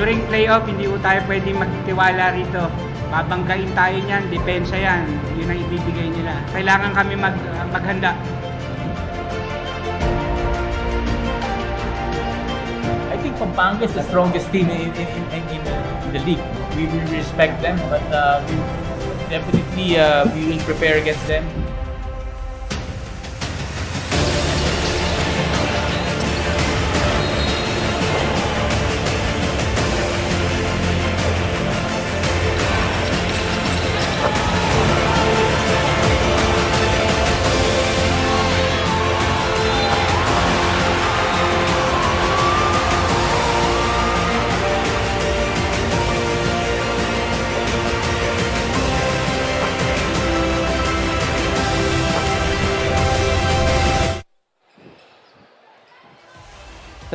during playoff, hindi po tayo pwedeng magtiwala rito. Babanggain tayo niyan, depensa yan. Yun ang ibibigay nila. Kailangan kami maghanda. I think Pampanga is the strongest team in the league. We respect them, but we definitely we will prepare against them.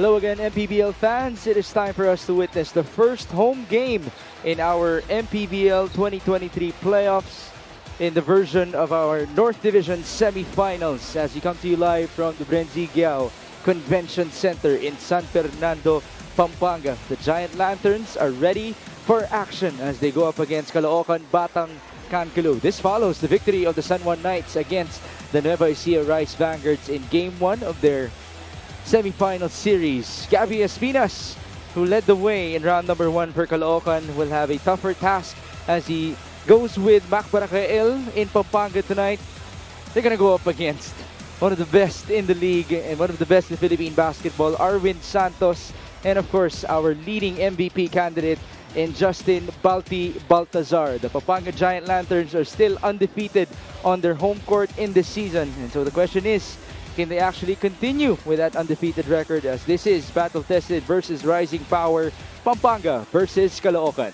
Hello again, Mpbl fans. It is time for us to witness the first home game in our Mpbl 2023 playoffs in the version of our North Division semifinals as we come to you live from the Brenzigiao Convention Center in San Fernando, Pampanga. The Giant Lanterns are ready for action as they go up against Caloocan Batang Cancalo. This follows the victory of the San Juan Knights against the Nueva Ecija Rice Vanguards in Game 1 of their semi-final series. Gabby Espinas, who led the way in round number 1 for Caloocan, will have a tougher task as he goes with Mac Barakael in Pampanga tonight. They're gonna go up against one of the best in the league and one of the best in Philippine basketball, Arwin Santos, and of course our leading MVP candidate in Justin Balti Baltazar. The Pampanga Giant Lanterns are still undefeated on their home court in this season, and so the question is, can they actually continue with that undefeated record, as this is battle-tested versus rising power, Pampanga versus Caloocan.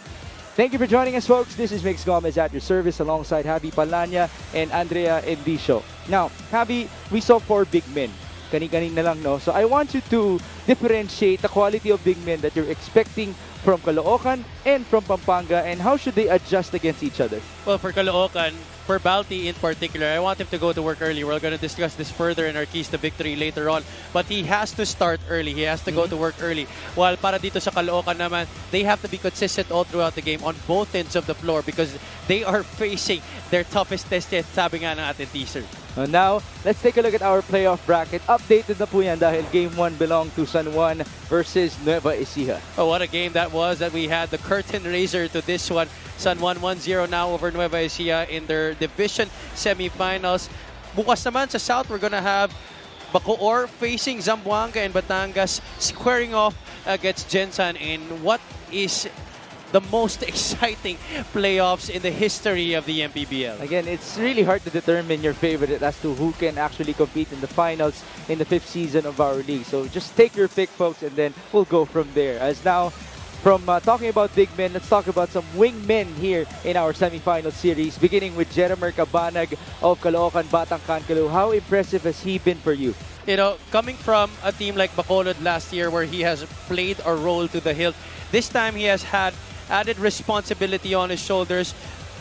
Thank you for joining us, folks. This is Mix Gomez at your service alongside Javi Palanya and Andrea Endicio. Now, Javi, we saw 4 big men. Kani-kanin na lang, no? So I want you to differentiate the quality of big men that you're expecting from Caloocan and from Pampanga, and how should they adjust against each other? Well, for Caloocan, for Balti in particular, I want him to go to work early. We're going to discuss this further in our keys to victory later on. But he has to start early. He has to go to work early. While para dito sa Caloocan naman, they have to be consistent all throughout the game on both ends of the floor because they are facing their toughest test yet, sabi nga ng ating teaser. Now, let's take a look at our playoff bracket. Updated na po yan dahil Game 1 belonged to San Juan versus Nueva Ecija. Oh, what a game that was that we had. The curtain raiser to this one. San Juan 1-0 now over Nueva Ecija in their division semifinals. Bukas naman sa South, we're gonna have Bacoor facing Zamboanga and Batangas squaring off against Gensan in what is the most exciting playoffs in the history of the Mpbl. Again, it's really hard to determine your favorite as to who can actually compete in the finals in the 5th season of our league. So just take your pick, folks, and then we'll go from there. As now, from talking about big men, let's talk about some wing men here in our semifinal series, beginning with Jeremer Cabanag of Caloocan Batang Cancalo. How impressive has he been for you? You know, coming from a team like Bacolod last year where he has played a role to the hilt, this time he has had added responsibility on his shoulders,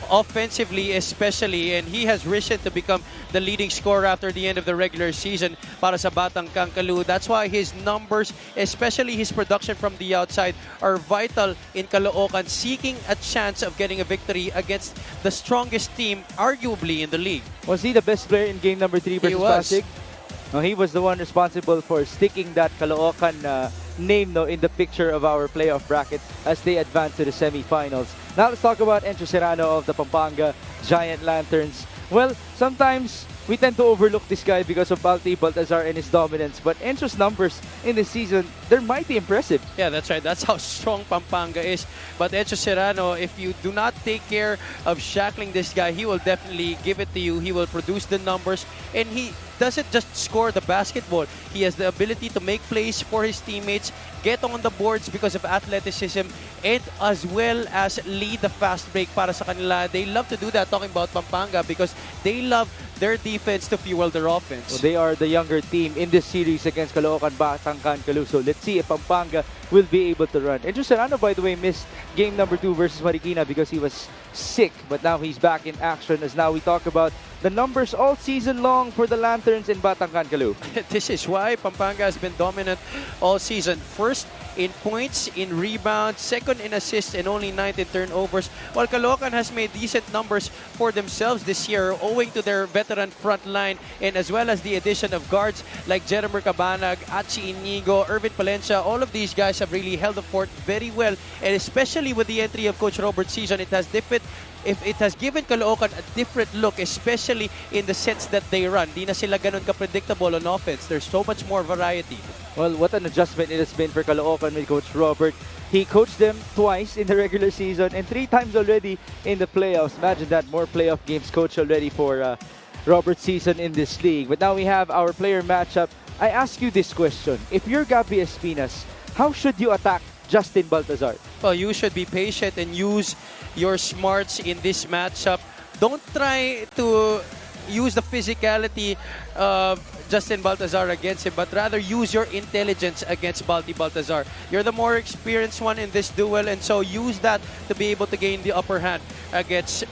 offensively especially, and he has risen to become the leading scorer after the end of the regular season para sa Batang Cancalo. That's why his numbers, especially his production from the outside, are vital in Caloocan, seeking a chance of getting a victory against the strongest team arguably in the league. Was he the best player in game number 3 versus Pasig? No, he was the one responsible for sticking that Caloocan name in the picture of our playoff bracket as they advance to the semifinals. Now let's talk about Encho Serrano of the Pampanga Giant Lanterns. Well, sometimes we tend to overlook this guy because of Balti Baltazar and his dominance, but Encho's numbers in this season, they're mighty impressive. Yeah, that's right. That's how strong Pampanga is. But Encho Serrano, if you do not take care of shackling this guy, he will definitely give it to you. He will produce the numbers, and he doesn't just score the basketball. He has the ability to make plays for his teammates, get on the boards because of athleticism, and as well as lead the fast break para sa kanila. They love to do that, talking about Pampanga, because they love their defense to fuel their offense. Well, they are the younger team in this series against Caloocan Batang Cancalo. So let's see if Pampanga will be able to run. And Serrano, by the way, missed game number 2 versus Marikina because he was sick, but now he's back in action as now we talk about the numbers all season long for the Lanterns in Batangan, Caloo. This is why Pampanga has been dominant all season. First in points, in rebounds, second in assists, and only 9th in turnovers. While Caloocan has made decent numbers for themselves this year owing to their veteran front line and as well as the addition of guards like Jeremy Cabanag, Achi Inigo, Irvin Palencia. All of these guys have really held the fort very well, and especially with the entry of Coach Robert Season, it has given Caloocan a different look, especially in the sets that they run. Di na sila ganun ka-predictable on offense. There's so much more variety. Well, what an adjustment it has been for Caloocan with Coach Robert. He coached them twice in the regular season and 3 times already in the playoffs. Imagine that, more playoff games coached already for Robert Season in this league. But now we have our player matchup. I ask you this question. If you're Gabby Espinas, how should you attack Justin Baltazar? Well, you should be patient and use your smarts in this matchup. Don't try to use the physicality of Justin Baltazar against him, but rather use your intelligence against Baltazar. You're the more experienced one in this duel, and so use that to be able to gain the upper hand against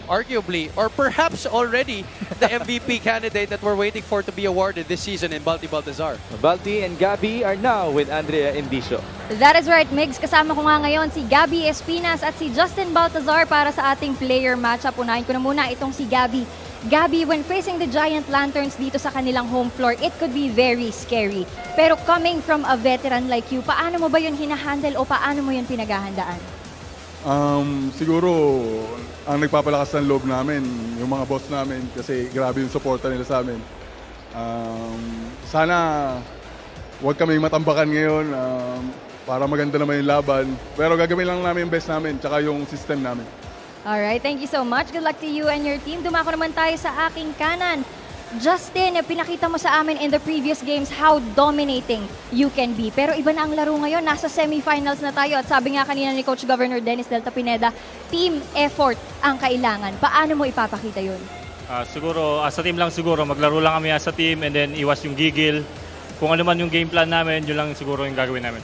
arguably, or perhaps already, the MVP candidate that we're waiting for to be awarded this season in Baltazar. Balti and Gabby are now with Andrea Indiso. That is right, Migs. Kasama ko nga ngayon si Gabby Espinas at si Justin Baltazar para sa ating player matchup. Unahin ko na muna itong si Gabby. Gabby, when facing the Giant Lanterns dito sa kanilang home floor, it could be very scary. Pero coming from a veteran like you, paano mo ba yun hinahandle o paano mo yun pinaghahandaan? Siguro, ang nagpapalakas ng loob namin, yung mga boss namin, kasi grabe yung suporta nila sa amin. Sana huwag kami matambakan ngayon para maganda naman yung laban. Pero gagawin lang namin yung best namin, tsaka yung system namin. Alright, thank you so much. Good luck to you and your team. Dumako naman tayo sa aking kanan. Justin, pinakita mo sa amin in the previous games how dominating you can be. Pero iba na ang laro ngayon. Nasa semifinals na tayo. At sabi nga kanina ni Coach Governor Dennis Delta Pineda, team effort ang kailangan. Paano mo ipapakita yun? Siguro, as a team lang siguro, maglaro lang kami as a team and then iwas yung gigil. Kung ano man yung game plan namin, yun lang siguro yung gagawin namin.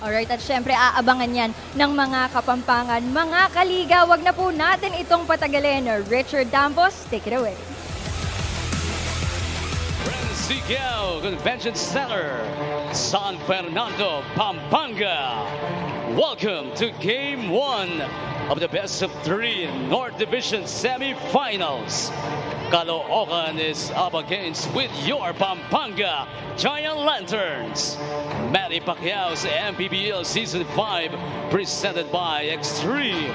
Alright, at syempre aabangan yan ng mga Kapampangan. Mga kaliga, wag na po natin itong patagalin. Richard Dampos, take it away. Sigal Convention Center, San Fernando, Pampanga. Welcome to Game 1 of the Best of 3 North Division Semifinals. Caloocan is up against with your Pampanga Giant Lanterns. Manny Pacquiao's Mpbl Season 5 presented by Extreme.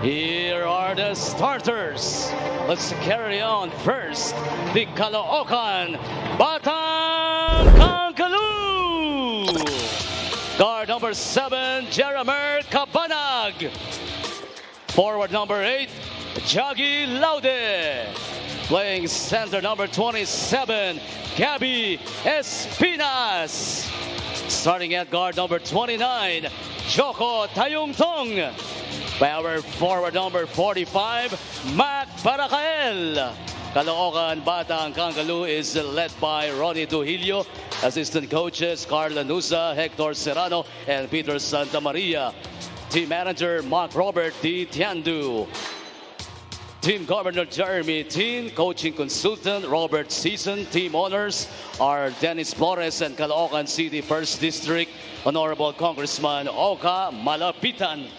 Here are the starters. Let's carry on first. The Caloocan Batangang Caloo. Guard number 7, Jeremy Cabanag. Forward number 8, Jaggy Laude. Playing center number 27, Gabby Espinas. Starting at guard number 29, Joko Tayungtong. Power forward number 45, Mac Barakael. Caloocan Batangang Caloo is led by Ronnie Duhilio. Assistant coaches, Carla Nusa, Hector Serrano, and Peter Santamaria. Team manager, Mark Robert D. Tiandu. Team Governor Jeremy Tin, coaching consultant Robert Season, team owners are Dennis Flores and Caloocan City 1st District Honorable Congressman Oka Malapitan.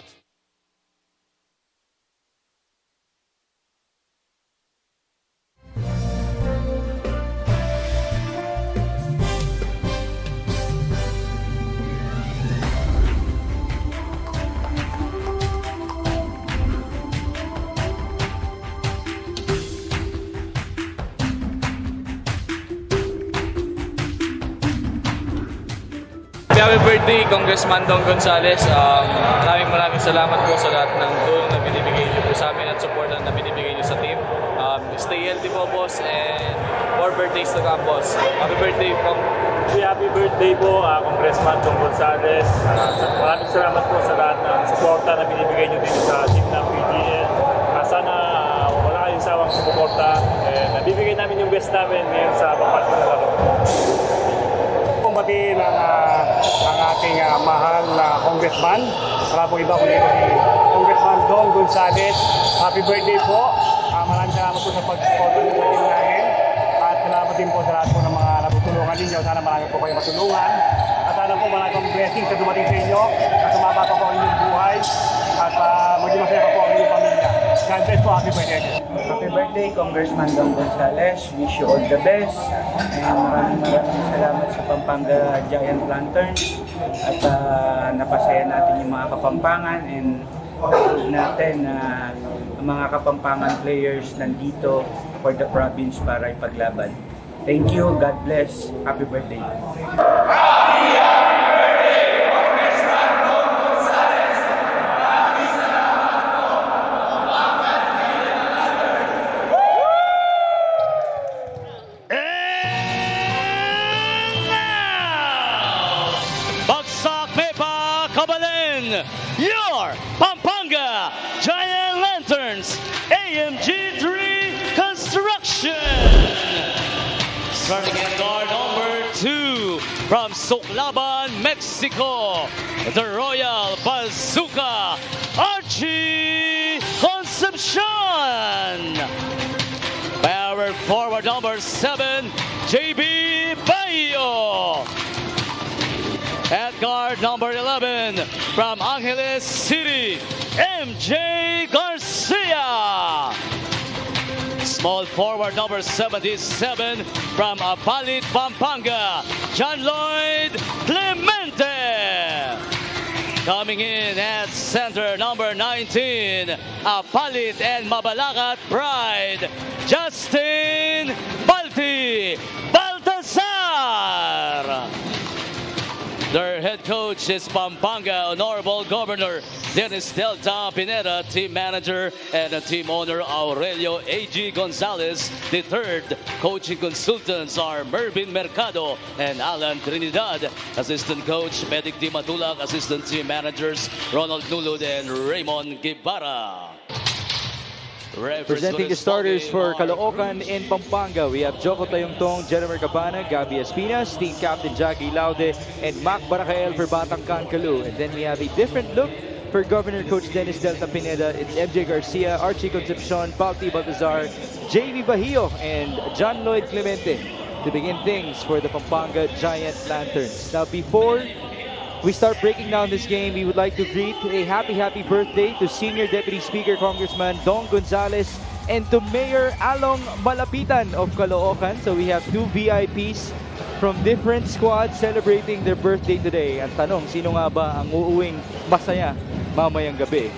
Happy birthday, Congressman Don Gonzales. Maraming salamat po sa lahat ng tulong na binibigay niyo po sa amin at support na binibigay niyo sa team. Stay healthy po, boss, and more birthdays to come, boss. Happy birthday po. Happy birthday po, Congressman Don Gonzales. Maraming salamat po sa lahat ng suporta na binibigay niyo dito sa team ng PGL. Sana wala kayong sawang suporta. Nabibigay namin yung best namin ngayon sa papat na laro. Pumati lang ang ating mahal na congressman. Wala pong iba kundi si Congressman Don Gonzales. Happy birthday po. Maraming salamat po sa pag-support ng team namin. At salamat din po sa lahat po ng mga natutulungan ninyo. Sana marami po kayo matulungan. At sana po marami pong blessings na dumating sa inyo. At sumaba pa po ang inyong buhay. At maging masaya pa po ang inyong pamilya. God bless po. Happy birthday. Happy birthday, Congressman Don Gonzales. Wish you all the best. And maraming salamat sa Pampanga Giant Lanterns. At napasaya natin yung mga Kapampangan. And natin na mga Kapampangan players nandito for the province para ipaglaban. Thank you. God bless. Happy birthday. Your Pampanga Giant Lanterns AMG 3 Construction. Starting at guard number 2 from Soclaban, Mexico, the Royal Bazooka, Archie Concepcion. Power forward number 7, JB Bayo. At guard number 11 from Angeles City, MJ Garcia. Small forward number 77 from Apalit, Pampanga, John Lloyd Clemente. Coming in at center number 19, Apalit and Mabalacat Pride, Justin Balti Baltazar. Their head coach is Pampanga Honorable Governor Dennis Delta Pineda, team manager and team owner Aurelio A.G. Gonzalez. The third coaching consultants are Mervin Mercado and Alan Trinidad. Assistant coach Medic Di Matulak. Assistant team managers Ronald Nulud and Raymond Guevara. Presenting the starters for Caloocan in Pampanga, we have Joko Tayongtong, Jeremy Cabana, Gabby Espinas, team captain Jackie Laude, and Mac Baracael for Batancan Calu. And then we have a different look for Governor Coach Dennis Delta Pineda. It's MJ Garcia, Archie Concepcion, Pauti Baltazar, JV Bahio, and John Lloyd Clemente to begin things for the Pampanga Giant Lanterns. Now, before we start breaking down this game, we would like to greet a happy birthday to Senior Deputy Speaker Congressman Don Gonzales and to Mayor Along Malapitan of Caloocan. So we have two VIPs from different squads celebrating their birthday today. Ang tanong, sino nga ba ang uuwing masaya mamayang gabi?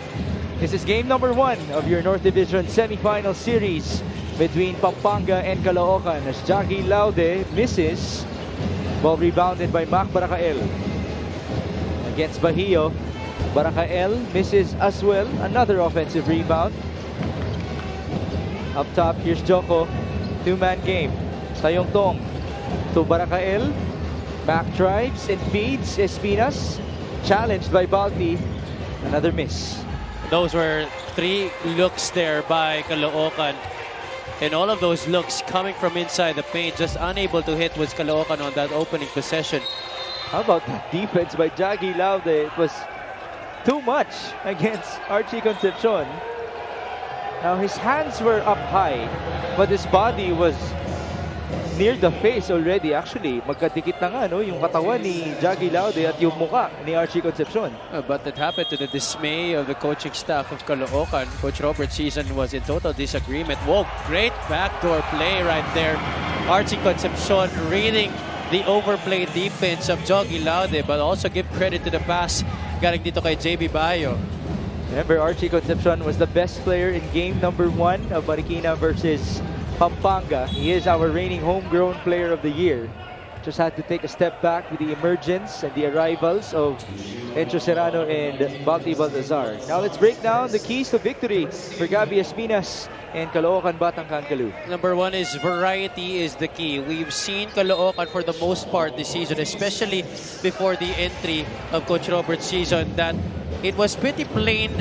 This is game number 1 of your North Division semifinal series between Pampanga and Caloocan as Jackie Laude misses. Ball rebounded by Mac Baracael. Against Bahio, Baracael misses as well. Another offensive rebound. Up top, here's Joko. Two-man game. Tayongtong to Baracael. Mac drives and feeds Espinas. Challenged by Balti. Another miss. Those were 3 looks there by Caloocan. And all of those looks coming from inside the paint. Just unable to hit was Caloocan on that opening possession. How about that defense by Jackie Laude? It was too much against Archie Concepcion. Now his hands were up high, but his body was near the face already. Actually, magkadikit na nga, no? Yung katawan ni Jackie Laude at yung muka ni Archie Concepcion. But it happened to the dismay of the coaching staff of Caloocan. Coach Robert Season was in total disagreement. Whoa, great backdoor play right there. Archie Concepcion reading the overplay defense of Joggy Laude, but also give credit to the pass galing dito kay JB Bayo. Remember, Archie Concepcion was the best player in game number 1 of Marikina versus Pampanga. He is our reigning homegrown player of the year. Just had to take a step back with the emergence and the arrivals of Encho Serrano and Balti Baltazar. Now let's break down the keys to victory for Gabby Espinas and Caloocan Batancan Calu. Number 1 is variety is the key. We've seen Caloocan for the most part this season, especially before the entry of Coach Robert's season, that it was pretty plain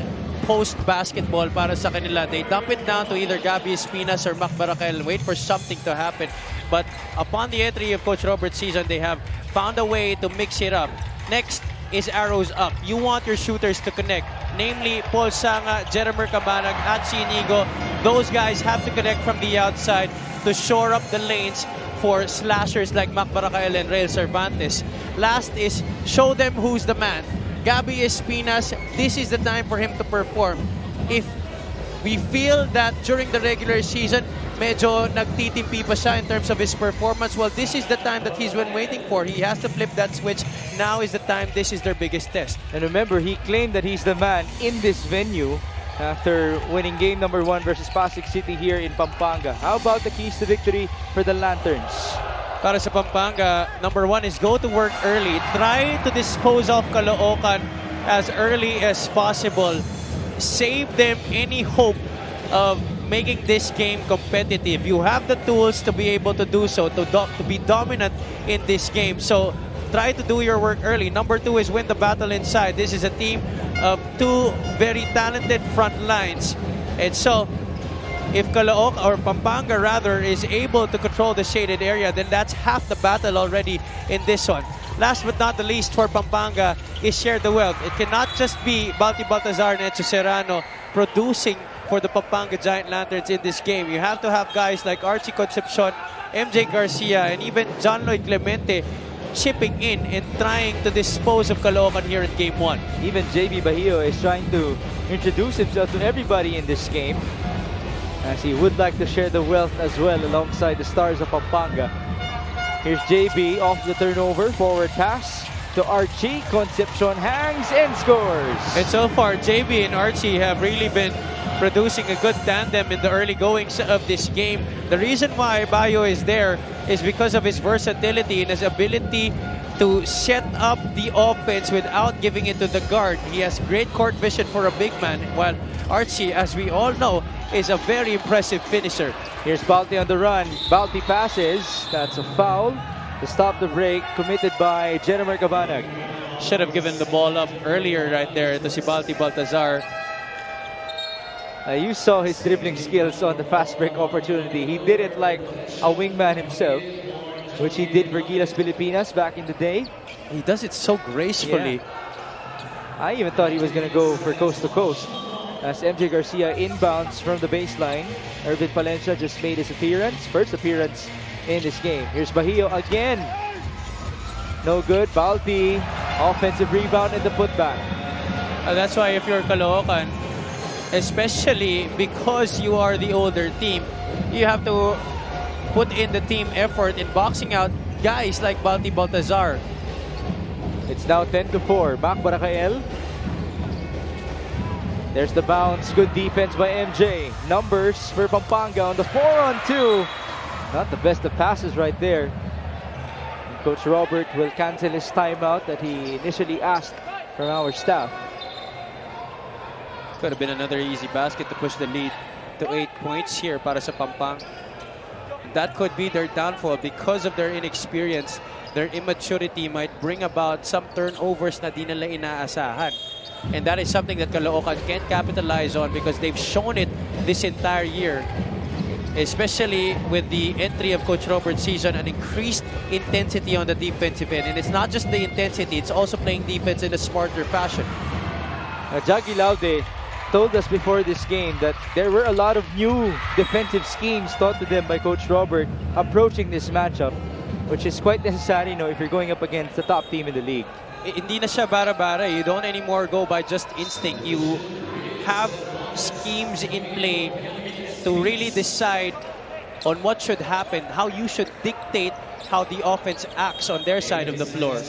post basketball para sa kanila. They dump it down to either Gabby Espinas or Mac Baracael and wait for something to happen. But upon the entry of Coach Robert's season, they have found a way to mix it up. Next is arrows up. You want your shooters to connect. namely Paul Sanga, Jeremer Cabanag, at Inigo. Those guys have to connect from the outside to shore up the lanes for slashers like Mac Baracael and Rael Cervantes. Last is show them who's the man. Gabby Espinas, this is the time for him to perform. If we feel that during the regular season, medyo nagtitimpi pa siya in terms of his performance, well, this is the time that he's been waiting for. He has to flip that switch. Now is the time. This is their biggest test. And remember, he claimed that he's the man in this venue after winning game number 1 versus Pasig City here in Pampanga. How about the keys to victory for the Lanterns? Para sa Pampanga, number 1 is go to work early. Try to dispose of Caloocan as early as possible. Save them any hope of making this game competitive. You have the tools to be able to do so, to be dominant in this game. So try to do your work early. Number 2 is win the battle inside. This is a team of 2 very talented front lines. And so if Caloocan, or Pampanga rather, is able to control the shaded area, then that's half the battle already in this one. Last but not the least for Pampanga is share the wealth. It cannot just be Balti Baltazar and Etso Serrano producing for the Pampanga Giant Lanterns in this game. You have to have guys like Archie Concepcion, MJ Garcia, and even John Lloyd Clemente chipping in and trying to dispose of Caloocan here in Game 1. Even JB Bahio is trying to introduce himself to everybody in this game, as he would like to share the wealth as well alongside the stars of Pampanga. Here's JB off the turnover, forward pass to Archie. Concepcion hangs and scores. And so far, JB and Archie have really been producing a good tandem in the early goings of this game. The reason why Bayo is there is because of his versatility and his ability to set up the offense without giving it to the guard. He has great court vision for a big man, while Archie, as we all know, is a very impressive finisher. Here's Balti on the run. Balti passes. That's a foul to stop the break committed by Jeremer Cabanag. Should have given the ball up earlier right there to si Balti Baltazar. You saw his dribbling skills on the fast break opportunity. He did it like a wingman himself, which he did for Gilas Pilipinas back in the day. He does it so gracefully. Yeah. I even thought he was going to go for coast to coast. As MJ Garcia inbounds from the baseline, Irvin Palencia just made his first appearance in this game. Here's Bahio again. No good. Balti, offensive rebound and the putback. That's why if you're Caloocan, especially because you are the older team, you have to put in the team effort in boxing out guys like Balti Baltazar. It's now 10-4. Mac Baracael. There's the bounce. Good defense by MJ. Numbers for Pampanga on the 4-on-2. Not the best of passes right there. And Coach Robert will cancel his timeout that he initially asked from our staff. Could have been another easy basket to push the lead to 8 points here para sa Pampanga. That could be their downfall because of their inexperience. Their immaturity might bring about some turnovers na di nila inaasahan. And that is something that Caloocan can't capitalize on because they've shown it this entire year. Especially with the entry of Coach Robert's season, an increased intensity on the defensive end. And it's not just the intensity, it's also playing defense in a smarter fashion. Jaggy Laude told us before this game that there were a lot of new defensive schemes taught to them by Coach Robert approaching this matchup, which is quite necessary, if you're going up against the top team in the league. Hindi na siya bara-bara. You don't anymore go by just instinct. You have schemes in play to really decide on what should happen, how you should dictate how the offense acts on their side of the floor.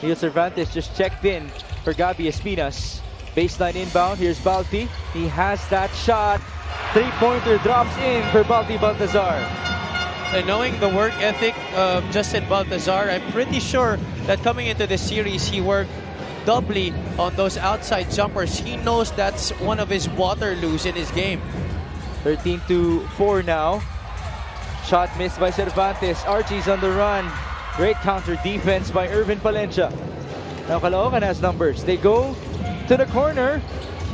Neil Cervantes just checked in for Gabby Espinas. Baseline inbound. Here's Balti. He has that shot. Three-pointer drops in for Balti Baltazar. And knowing the work ethic of Justin Baltazar, I'm pretty sure that coming into this series, he worked doubly on those outside jumpers. He knows that's one of his Waterloos in his game. 13-4 now. Shot missed by Cervantes. Archie's on the run. Great counter defense by Irvin Palencia. Now Caloocan has numbers. They go to the corner.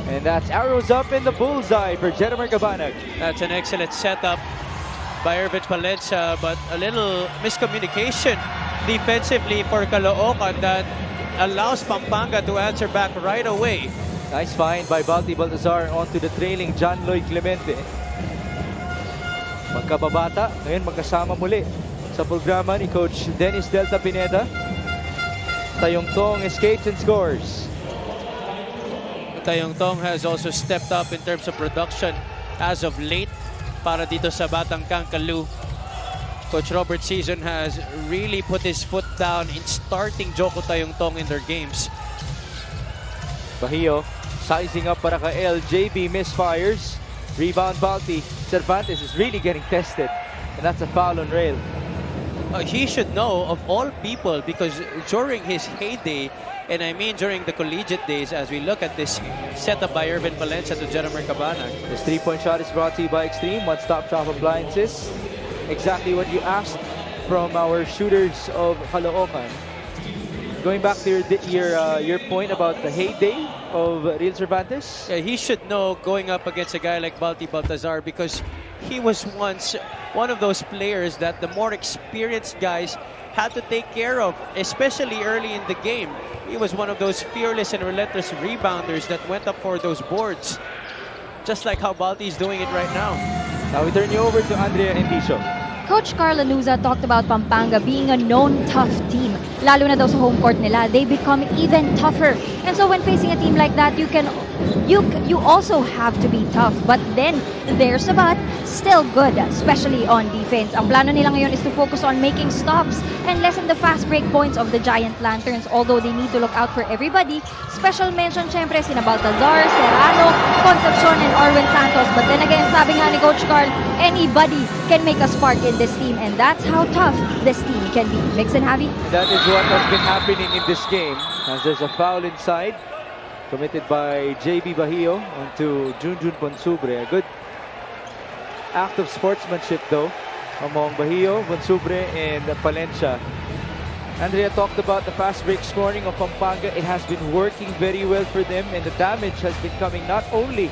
And that's arrows up in the bullseye for Jeremer Cabanag. That's an excellent setup by Irvin Palencia, but a little miscommunication defensively for Caloocan that allows Pampanga to answer back right away. Nice find by Balti Baltazar onto the trailing John Lloyd Clemente. Magkababata, ngayon magkasama muli sa programa ni Coach Dennis Delta Pineda. Tayong Tong escapes and scores. Tayong Tong has also stepped up in terms of production as of late para dito sa Batangang Caloo. Coach Robert Season has really put his foot down in starting Joko Tayong Tong in their games. Bahio sizing up para ka LJB, misfires. Rebound Balti. Cervantes is really getting tested, and that's a foul on rail. He should know of all people because during his heyday, and I mean during the collegiate days, as we look at this setup by Irvin Valencia to Jeremy Cabanag. This three-point shot is brought to you by Extreme One-Stop Shop Appliances. Exactly what you asked from our shooters of Caloocan. Going back to your point about the heyday of Real Cervantes. Yeah, he should know going up against a guy like Balti Baltazar because he was once one of those players that the more experienced guys had to take care of, especially early in the game. He was one of those fearless and relentless rebounders that went up for those boards, just like how Balti is doing it right now. Now we turn you over to Andrea Endicio. Coach Carl Anuza talked about Pampanga being a known tough team. Lalo na daw sa home court nila, they become even tougher. And so when facing a team like that, you also have to be tough. But then, there's a but, still good, especially on defense. Ang plano nila ngayon is to focus on making stops and lessen the fast break points of the Giant Lanterns. Although they need to look out for everybody, special mention syempre sina Baltazar, Serrano, Concepcion, and Orwin Santos. But then again, sabi nga ni Coach Carl, anybody can make a spark in this team, and that's how tough this team can be. Mix and Javi? That is what has been happening in this game, as there's a foul inside committed by JB Bahio onto Junjun Bonsubre. A good act of sportsmanship though among Bahio, Bonsubre, and Palencia. Andrea talked about the fast break scoring of Pampanga. It has been working very well for them, and the damage has been coming not only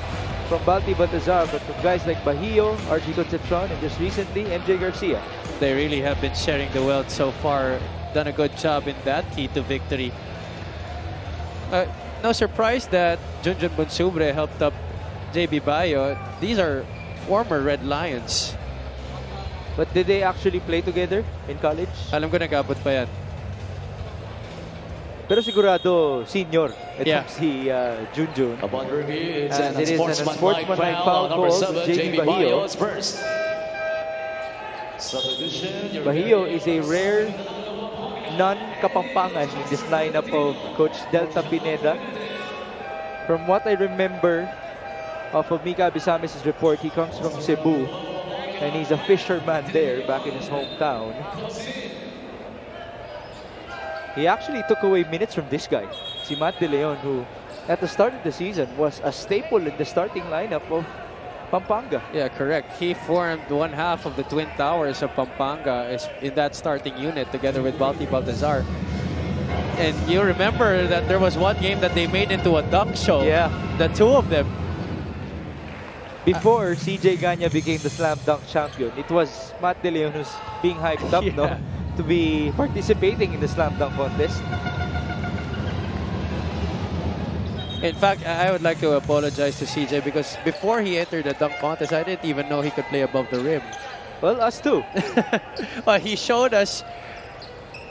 from Balti Baltazar, but from guys like Bahio, Archie Concepcion, and just recently, MJ Garcia. They really have been sharing the wealth so far. Done a good job in that key to victory. No surprise that Junjun Bonsubre helped up JB Bayo. These are former Red Lions. But did they actually play together in college? Alam ko nag-abot pa yan. Pero sigurado senior Yeah. itong si Junjun. Upon review, it's And an it is an unsportsmanlike foul foul on number call 7, to JB JB Bayo. Bahio. It's first. Substitution. Bahio is a rare non-Kapampangan in this lineup of Coach Delta Pineda. From what I remember of Mika Abisamis' report, he comes from Cebu and he's a fisherman there back in his hometown. He actually took away minutes from this guy, si Matt De Leon, who at the start of the season was a staple in the starting lineup of Pampanga. Yeah, correct. He formed one half of the Twin Towers of Pampanga in that starting unit together with Balti Baltazar. And you remember that there was one game that they made into a dunk show. Yeah. The two of them. Before CJ Ganya became the slam dunk champion, it was Matt De Leon who's being hyped up, no, Yeah. to be participating in the slam dunk contest. In fact, I would like to apologize to CJ because before he entered the dunk contest, I didn't even know he could play above the rim. Well, us too. But he showed us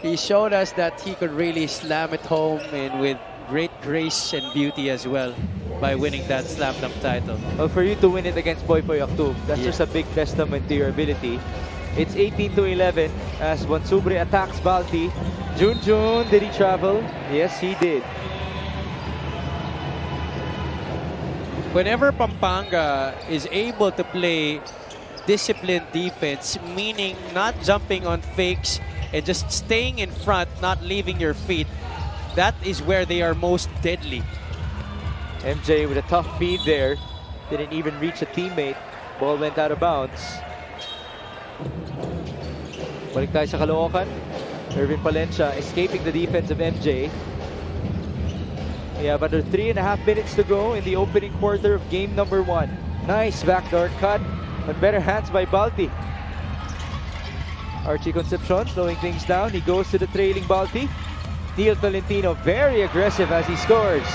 that he could really slam it home and with great grace and beauty as well by winning that slam dunk title. Well, for you to win it against Boy Boy Aktub, that's Yeah. just a big testament to your ability. It's 18-11 as Bonsubre attacks Balti. Junjun, did he travel? Yes, he did. Whenever Pampanga is able to play disciplined defense, meaning not jumping on fakes and just staying in front, not leaving your feet, that is where they are most deadly. MJ with a tough feed there. Didn't even reach a teammate. Ball went out of bounds. Balik tayo sa Caloocan. Irvin Palencia escaping the defense of MJ. We have under 3.5 minutes to go in the opening quarter of game number 1. Nice backdoor cut, but better hands by Balti. Archie Concepcion slowing things down. He goes to the trailing Balti. Neil Tolentino very aggressive as he scores.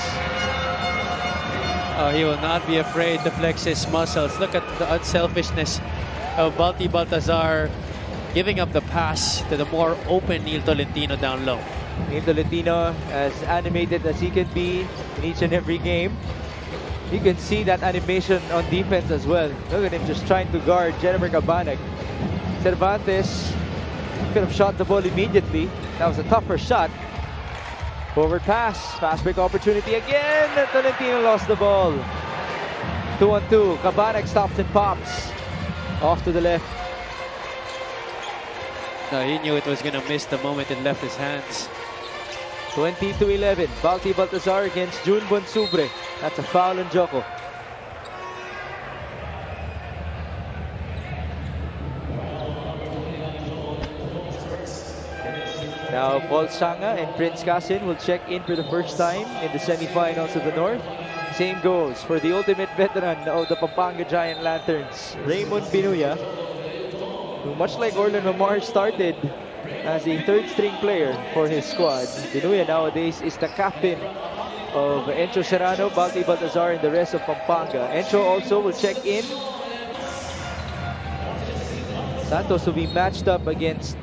He will not be afraid to flex his muscles. Look at the unselfishness of Balti Baltazar giving up the pass to the more open Neil Tolentino down low. Neil Tolentino, as animated as he can be in each and every game, you can see that animation on defense as well. Look at him just trying to guard Jennifer Cabanag. Cervantes could have shot the ball immediately. That was a tougher shot. Forward pass, fast break opportunity again. Tolentino lost the ball. 2-on-2. Cabanag stops and pops off to the left. No, he knew it was going to miss the moment it left his hands. 20-11. Balti Baltazar against June Bonsubre. That's a foul on Joko. Now Paul Sanga and Prince Kasin will check in for the first time in the semifinals of the North. Same goes for the ultimate veteran of the Pampanga Giant Lanterns, Raymond Binuya, who, much like Orlan Lamar, started as a third-string player for his squad. Binuya nowadays is the captain of Encho Serrano, Balti Baltazar, and the rest of Pampanga. Encho also will check in. Santos will be matched up against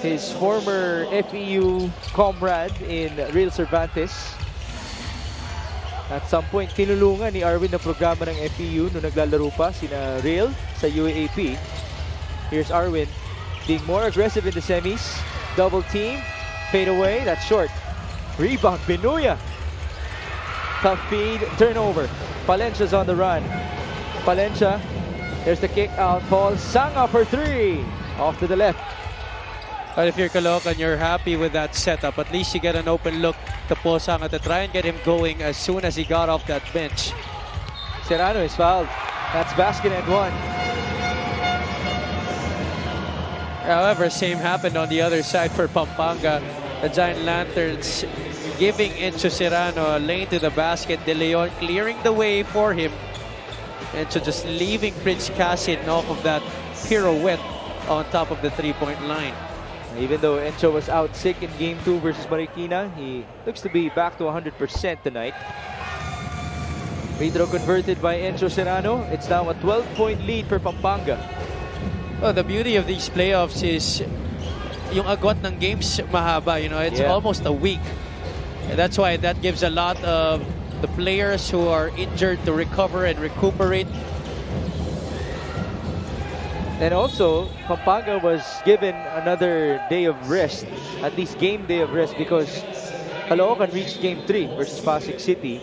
his former FEU comrade in Real Cervantes. At some point, tinulungan ni Arwin na programa ng FEU nung naglalaro pa sina Real sa UAAP. Here's Arwin being more aggressive in the semis. Double team, fade away, that's short. Rebound, Binuya. Tough feed, turnover. Palencia's on the run. Palencia, there's the kick out. Paul Sanga for three. Off to the left. But if you're Caloocan, you're happy with that setup. At least you get an open look to Paul Sanga to try and get him going as soon as he got off that bench. Serrano is fouled. That's basket and one. However, same happened on the other side for Pampanga. The Giant Lanterns giving Encho Serrano a lane to the basket. De Leon clearing the way for him. Encho just leaving Prince Casin off of that pirouette on top of the three-point line. Even though Encho was out sick in Game 2 versus Marikina, he looks to be back to 100% tonight. Free throw converted by Encho Serrano. It's now a 12-point lead for Pampanga. Well, the beauty of these playoffs is yung agwat ng games mahaba. You know, it's almost a week. And that's why that gives a lot of the players who are injured to recover and recuperate. And also, Pampanga was given another day of rest, at least game day of rest, because Caloocan reached Game 3 versus Pasig City.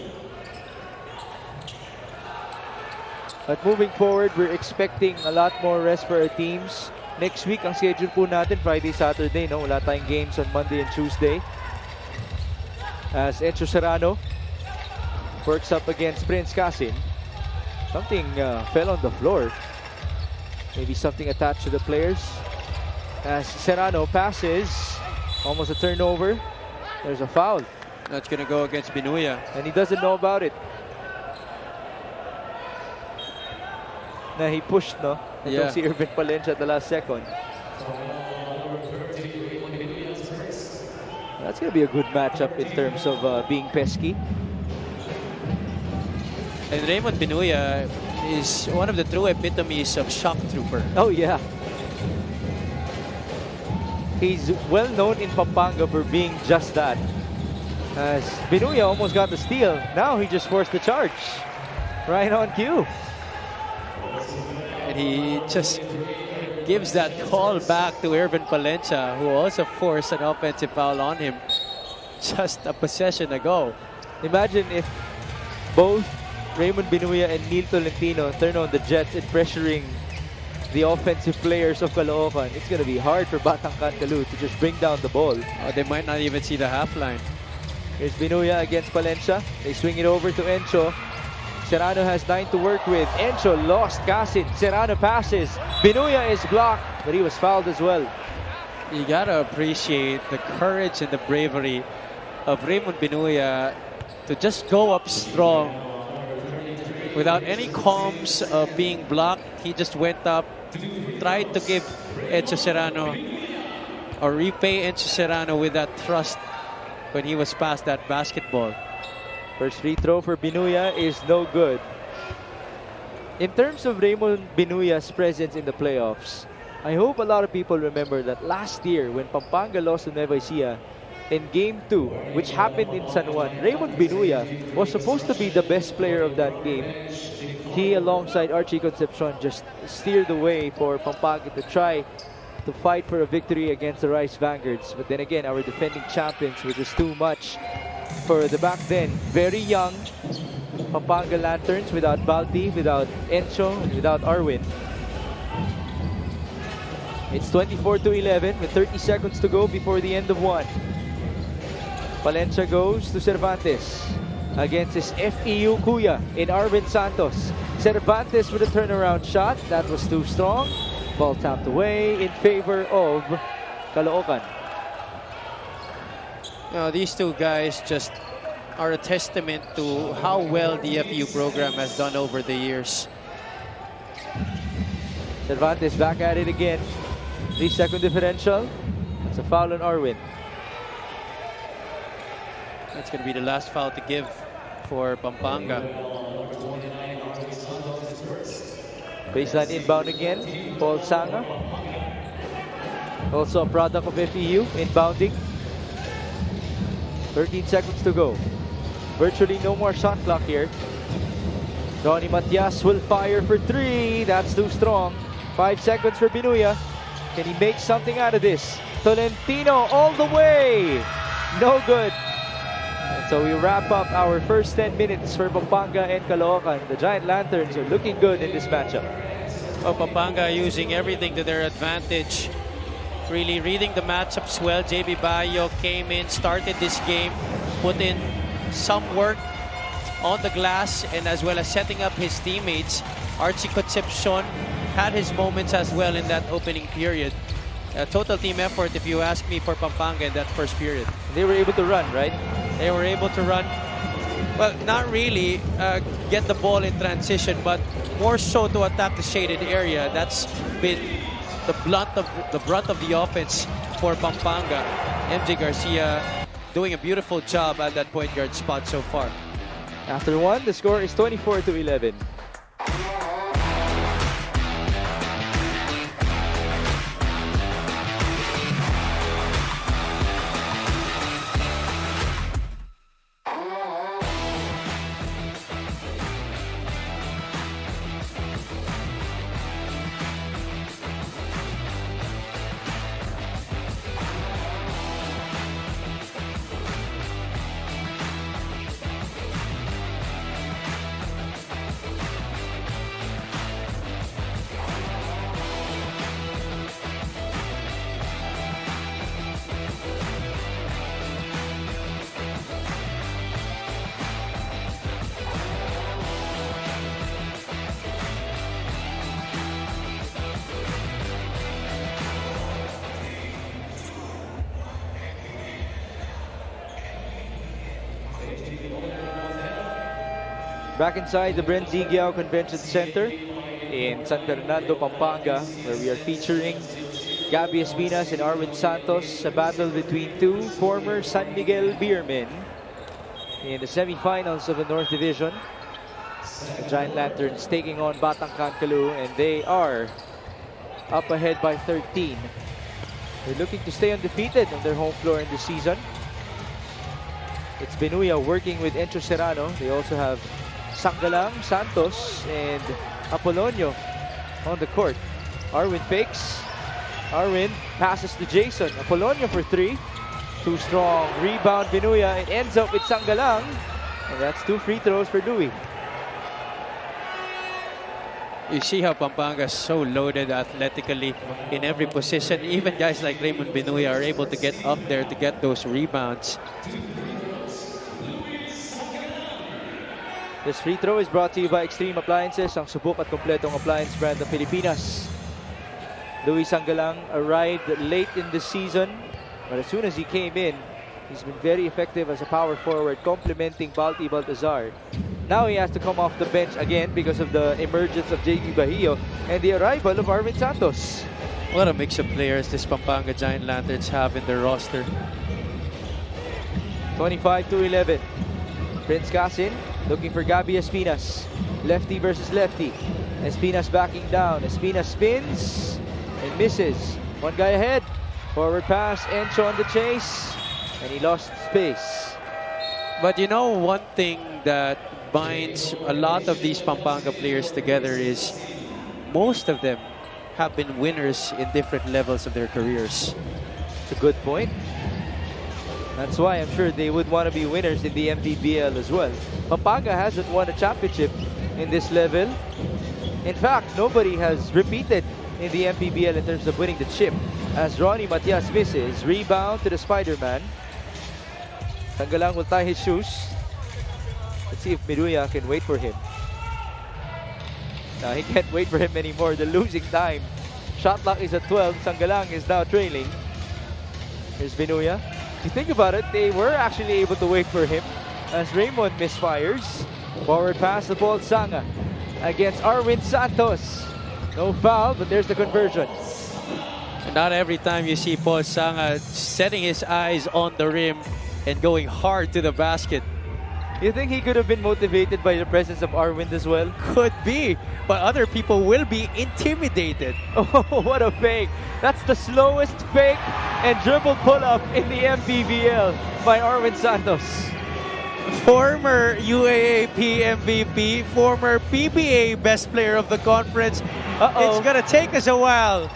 But moving forward, we're expecting a lot more rest for our teams. Next week, ang schedule po natin, Friday, Saturday, no? Wala tayong games on Monday and Tuesday. As Encho Serrano works up against Prince Casin. Something fell on the floor. Maybe something attached to the players. As Serrano passes, almost a turnover. There's a foul. That's going to go against Binuya. And he doesn't know about it. Na he pushed, no? Itong si Irvin Palencia at the last second. That's going to be a good matchup in terms of being pesky. And Raymond Binuya is one of the true epitomes of shock trooper. Oh, yeah. He's well known in Pampanga for being just that. As Binuya almost got the steal, now he just forced the charge. Right on cue. And he just gives that call back to Irvin Palencia, who also forced an offensive foul on him just a possession ago. Imagine if both Raymond Binuya and Neil Tolentino turn on the Jets in pressuring the offensive players of Caloocan. It's going to be hard for Batang Cancalu to just bring down the ball. Oh, they might not even see the half line. Here's Binuya against Palencia. They swing it over to Encho. Serrano has 9 to work with. Encho lost Casin. Serrano passes. Binuya is blocked, but he was fouled as well. You gotta appreciate the courage and the bravery of Raymond Binuya to just go up strong without any qualms of being blocked. He just went up, tried to give Encho Serrano or repay Encho Serrano with that thrust when he was past that basketball. First free throw for Binuya is no good. In terms of Raymond Binuya's presence in the playoffs, I hope a lot of people remember that last year when Pampanga lost to Nueva Ecija in Game 2, which happened in San Juan, Raymond Binuya was supposed to be the best player of that game. He, alongside Archie Concepcion, just steered the way for Pampanga to try to fight for a victory against the Rice Vanguards. But then again, our defending champions were just too much for the back then very young Pampanga Lanterns without Balti, without Encho, without Arwin. It's 24-11 with 30 seconds to go before the end of one. Palencia goes to Cervantes against his FEU Kuya in Arvin Santos. Cervantes with a turnaround shot. That was too strong. Ball tapped away in favor of Caloocan. Now, these two guys just are a testament to how well the FEU program has done over the years. Cervantes back at it again. 3-second differential. That's a foul on Arwin. That's going to be the last foul to give for Pampanga. Baseline inbound again. Paul Sanga. Also a product of FEU inbounding. 13 seconds to go. Virtually no more shot clock here. Johnny Matias will fire for three. That's too strong. 5 seconds for Binuya. Can he make something out of this? Tolentino all the way. No good. And so we wrap up our first 10 minutes for Pampanga and Caloocan. The Giant Lanterns are looking good in this matchup. Oh, Pampanga using everything to their advantage. Really reading the matchups well. JB Bayo came in, started this game, put in some work on the glass and as well as setting up his teammates. Archie Concepcion had his moments as well in that opening period. A total team effort, if you ask me, for Pampanga in that first period. They were able to run, right? They were able to run. Well, not really get the ball in transition, but more so to attack the shaded area. That's been the brunt of the offense for Pampanga. MJ Garcia doing a beautiful job at that point guard spot so far. After one, the score is 24-11. Back inside the Brent Zigiao Convention Center in San Fernando, Pampanga, where we are featuring Gabby Espinas and Arwin Santos, a battle between two former San Miguel Beermen in the semifinals of the North Division. The Giant Lanterns taking on Batangkan Kalu, and they are up ahead by 13. They're looking to stay undefeated on their home floor in this season. It's Binuya working with Encho Serrano. They also have Sanggalang, Santos, and Apolonio on the court. Arwin fakes. Arwin passes to Jason. Apolonio for three. Too strong. Rebound Binuya. It ends up with Sanggalang. And that's two free throws for Louis. You see how Pampanga is so loaded athletically in every position. Even guys like Raymond Binuya are able to get up there to get those rebounds. This free throw is brought to you by Extreme Appliances, ang subok at kompletong appliance brand ng Pilipinas. Louis Sanggalang arrived late in the season, but as soon as he came in, he's been very effective as a power forward, complementing Balti Baltazar. Now he has to come off the bench again because of the emergence of JB Bahio and the arrival of Arvin Santos. What a mix of players this Pampanga Giant Lanterns have in their roster. 25-11. Prince Casin looking for Gabby Espinas. Lefty versus lefty. Espinas backing down. Espinas spins and misses. One guy ahead. Forward pass. Encho on the chase. And he lost space. But you know, one thing that binds a lot of these Pampanga players together is most of them have been winners in different levels of their careers. It's a good point. That's why I'm sure they would want to be winners in the Mpbl as well. Pampanga hasn't won a championship in this level. In fact, nobody has repeated in the Mpbl in terms of winning the chip. As Ronnie Matias misses, rebound to the Spider-Man. Tanggalang will tie his shoes. Let's see if Miruya can wait for him. No, he can't wait for him anymore. The losing time. Shot clock is at 12. Tanggalang is now trailing. Here's Binuya. If you think about it, they were actually able to wait for him as Raymond misfires. Forward pass to Paul Sanga against Arwin Santos. No foul, but there's the conversion. And not every time you see Paul Sanga setting his eyes on the rim and going hard to the basket. You think he could have been motivated by the presence of Arwind as well? Could be, but other people will be intimidated. Oh, what a fake. That's the slowest fake and dribble pull-up in the Mpbl by Arwind Santos. Former UAAP MVP, former PBA best player of the conference. It's going to take us a while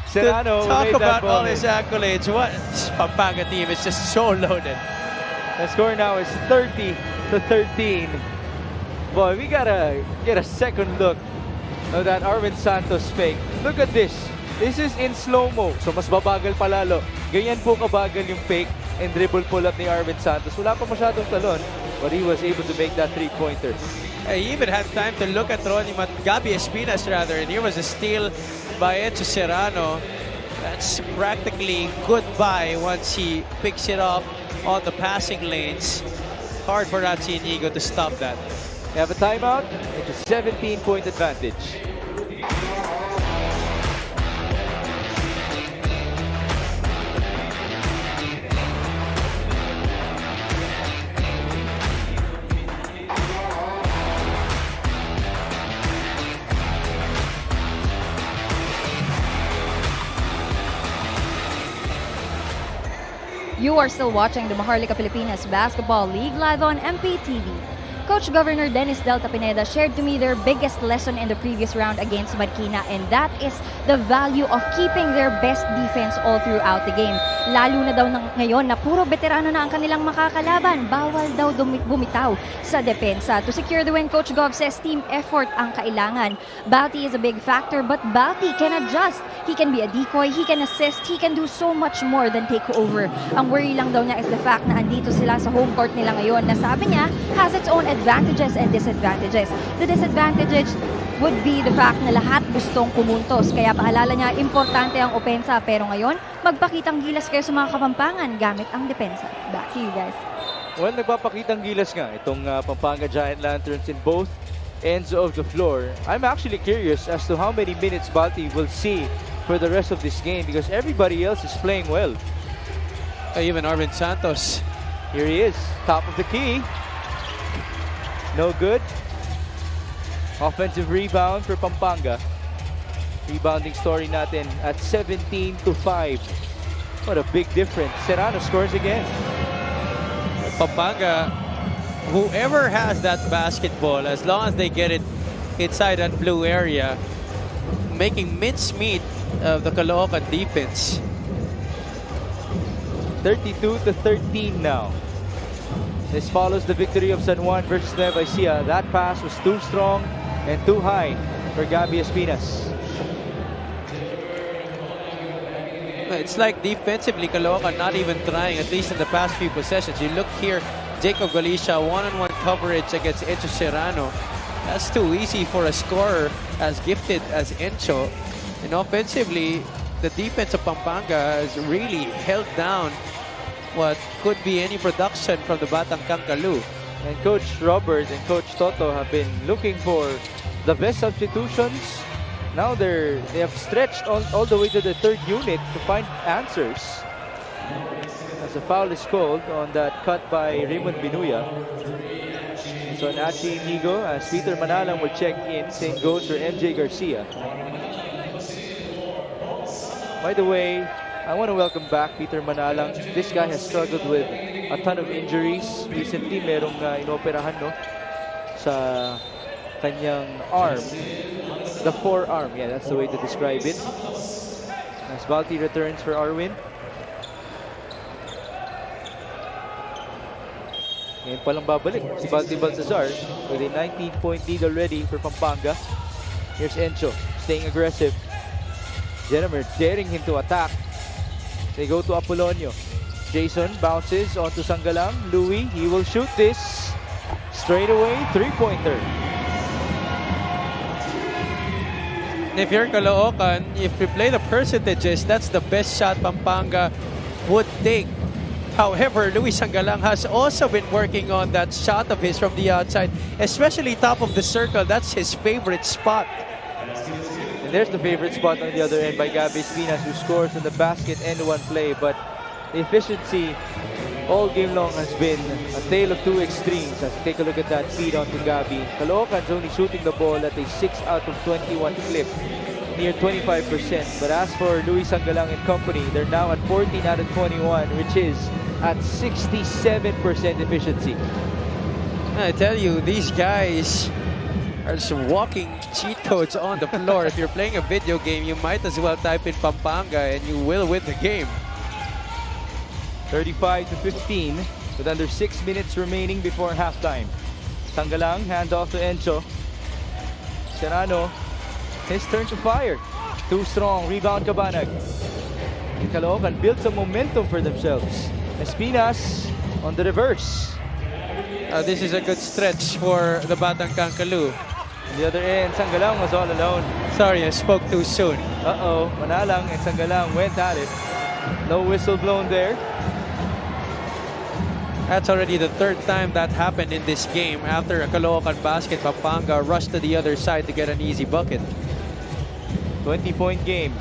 Serrano to talk made that about all moment. his accolades. What Pampanga team is just so loaded. The score now is 30-13. Boy, we gotta get a second look of that Arwind Santos fake. Look at this. This is in slow-mo. So mas babagal palalo. Ganyan po kabagal yung fake and dribble pull-up ni Arwind Santos. Wala pa masyadong talon, but he was able to make that three-pointer. He even had time to look at Gabi Espinas rather, and here was a steal by Enzo Serrano. That's practically goodbye once he picks it up on the passing lanes. Hard for Ratsi Inigo to stop that. We have a timeout. It's a 17-point advantage. You are still watching the Maharlika Pilipinas Basketball League live on MPTV. Coach Governor Dennis Delta Pineda shared to me their biggest lesson in the previous round against Marikina, and that is the value of keeping their best defense all throughout the game. Lalo na daw ngayon na puro veterano na ang kanilang makakalaban, bawal daw bumitaw sa depensa. To secure the win, Coach Gov says team effort ang kailangan. Balti is a big factor, but Balti can adjust. He can be a decoy, he can assist, he can do so much more than take over. Ang worry lang daw niya is the fact na andito sila sa home court nila ngayon na sabi niya has its own advantages and disadvantages. The disadvantages would be the fact na lahat gustong kumuntos. Kaya paalala niya, importante ang opensa. Pero ngayon, magpakitang gilas kayo sa mga Kapampangan gamit ang depensa. Back to you guys. Well, nagpapakitang gilas nga itong Pampanga Giant Lanterns in both ends of the floor. I'm actually curious as to how many minutes Balti will see for the rest of this game because everybody else is playing well. Even Arvind Santos. Here he is, top of the key. No good. Offensive rebound for Pampanga. Rebounding story natin at 17-5. What a big difference. Serrano scores again. Pampanga, whoever has that basketball, as long as they get it inside that blue area, making mincemeat of the Caloocan defense. 32-13 now. This follows the victory of San Juan versus Nueva Ecija. That pass was too strong and too high for Gabi Espinas. It's like defensively, Caloocan not even trying, at least in the past few possessions. You look here, Jacob Galicia, one-on-one coverage against Encho Serrano. That's too easy for a scorer as gifted as Encho. And offensively, the defense of Pampanga has really held down what could be any production from the Batang Kangkalu. And Coach Robert and Coach Toto have been looking for the best substitutions. Now they have stretched all the way to the third unit to find answers. As a foul is called on that cut by Raymond Binuya. So Nachi Inigo as Peter Manalang will check in. Same goes for MJ Garcia. By the way, I want to welcome back Peter Manalang. This guy has struggled with a ton of injuries. Recently, merong inoperahan no, sa kanyang arm. The forearm, yeah, that's the way to describe it. As Balti returns for Arwin. Ngayon palang babalik si Balti Baltazar with a 19-point lead already for Pampanga. Here's Encho, staying aggressive. Jennifer daring him to attack. They go to Apolonio. Jason bounces onto Sangalang. Louis, he will shoot this. Straight away, three-pointer. If you're Caloocan, if we play the percentages, that's the best shot Pampanga would take. However, Luis Sangalang has also been working on that shot of his from the outside, especially top of the circle. That's his favorite spot. And there's the favorite spot on the other end by Gabby Espinas, who scores in the basket and one play. But the efficiency all game long has been a tale of two extremes. Let's take a look at that feed onto Gabby. Caloocan's only shooting the ball at a 6 out of 21 clip, near 25%. But as for Luis Sangalang and company, they're now at 14 out of 21, which is at 67% efficiency. I tell you, these guys are just walking cheat codes on the floor. If you're playing a video game, you might as well type in Pampanga and you will win the game. 35-15 with under 6 minutes remaining before halftime. Sangalang, handoff to Encho. Serrano, his turn to fire. Too strong, rebound Cabanag. Caloocan built some momentum for themselves. Espinas on the reverse. This is a good stretch for the Batang Kankalu. On the other end, Sangalang was all alone. Sorry, I spoke too soon. Uh-oh, Manalang and Sangalang went at it. No whistle blown there. That's already the third time that happened in this game. After a Caloocan basket, Pampanga rushed to the other side to get an easy bucket. 20-point game.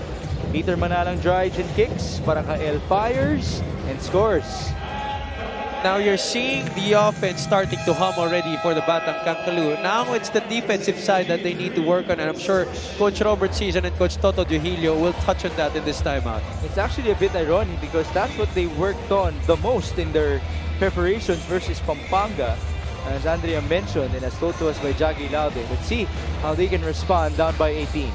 Peter Manalang drives and kicks. Paracael fires and scores. Now you're seeing the offense starting to hum already for the Batang Kankalu. Now it's the defensive side that they need to work on, and I'm sure Coach Robert Season and Coach Toto Trujillo will touch on that in this timeout. It's actually a bit ironic because that's what they worked on the most in their preparations versus Pampanga, as Andrea mentioned and as told to us by Jaggy Laude. Let's see how they can respond down by 18.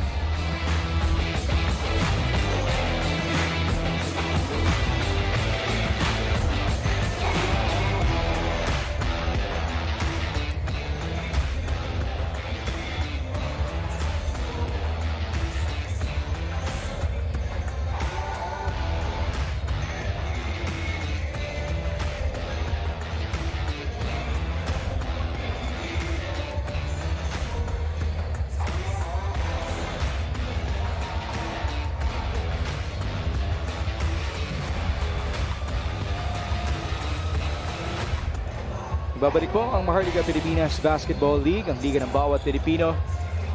Babalik po ang Maharlika Pilipinas Basketball League, ang liga ng bawat Pilipino.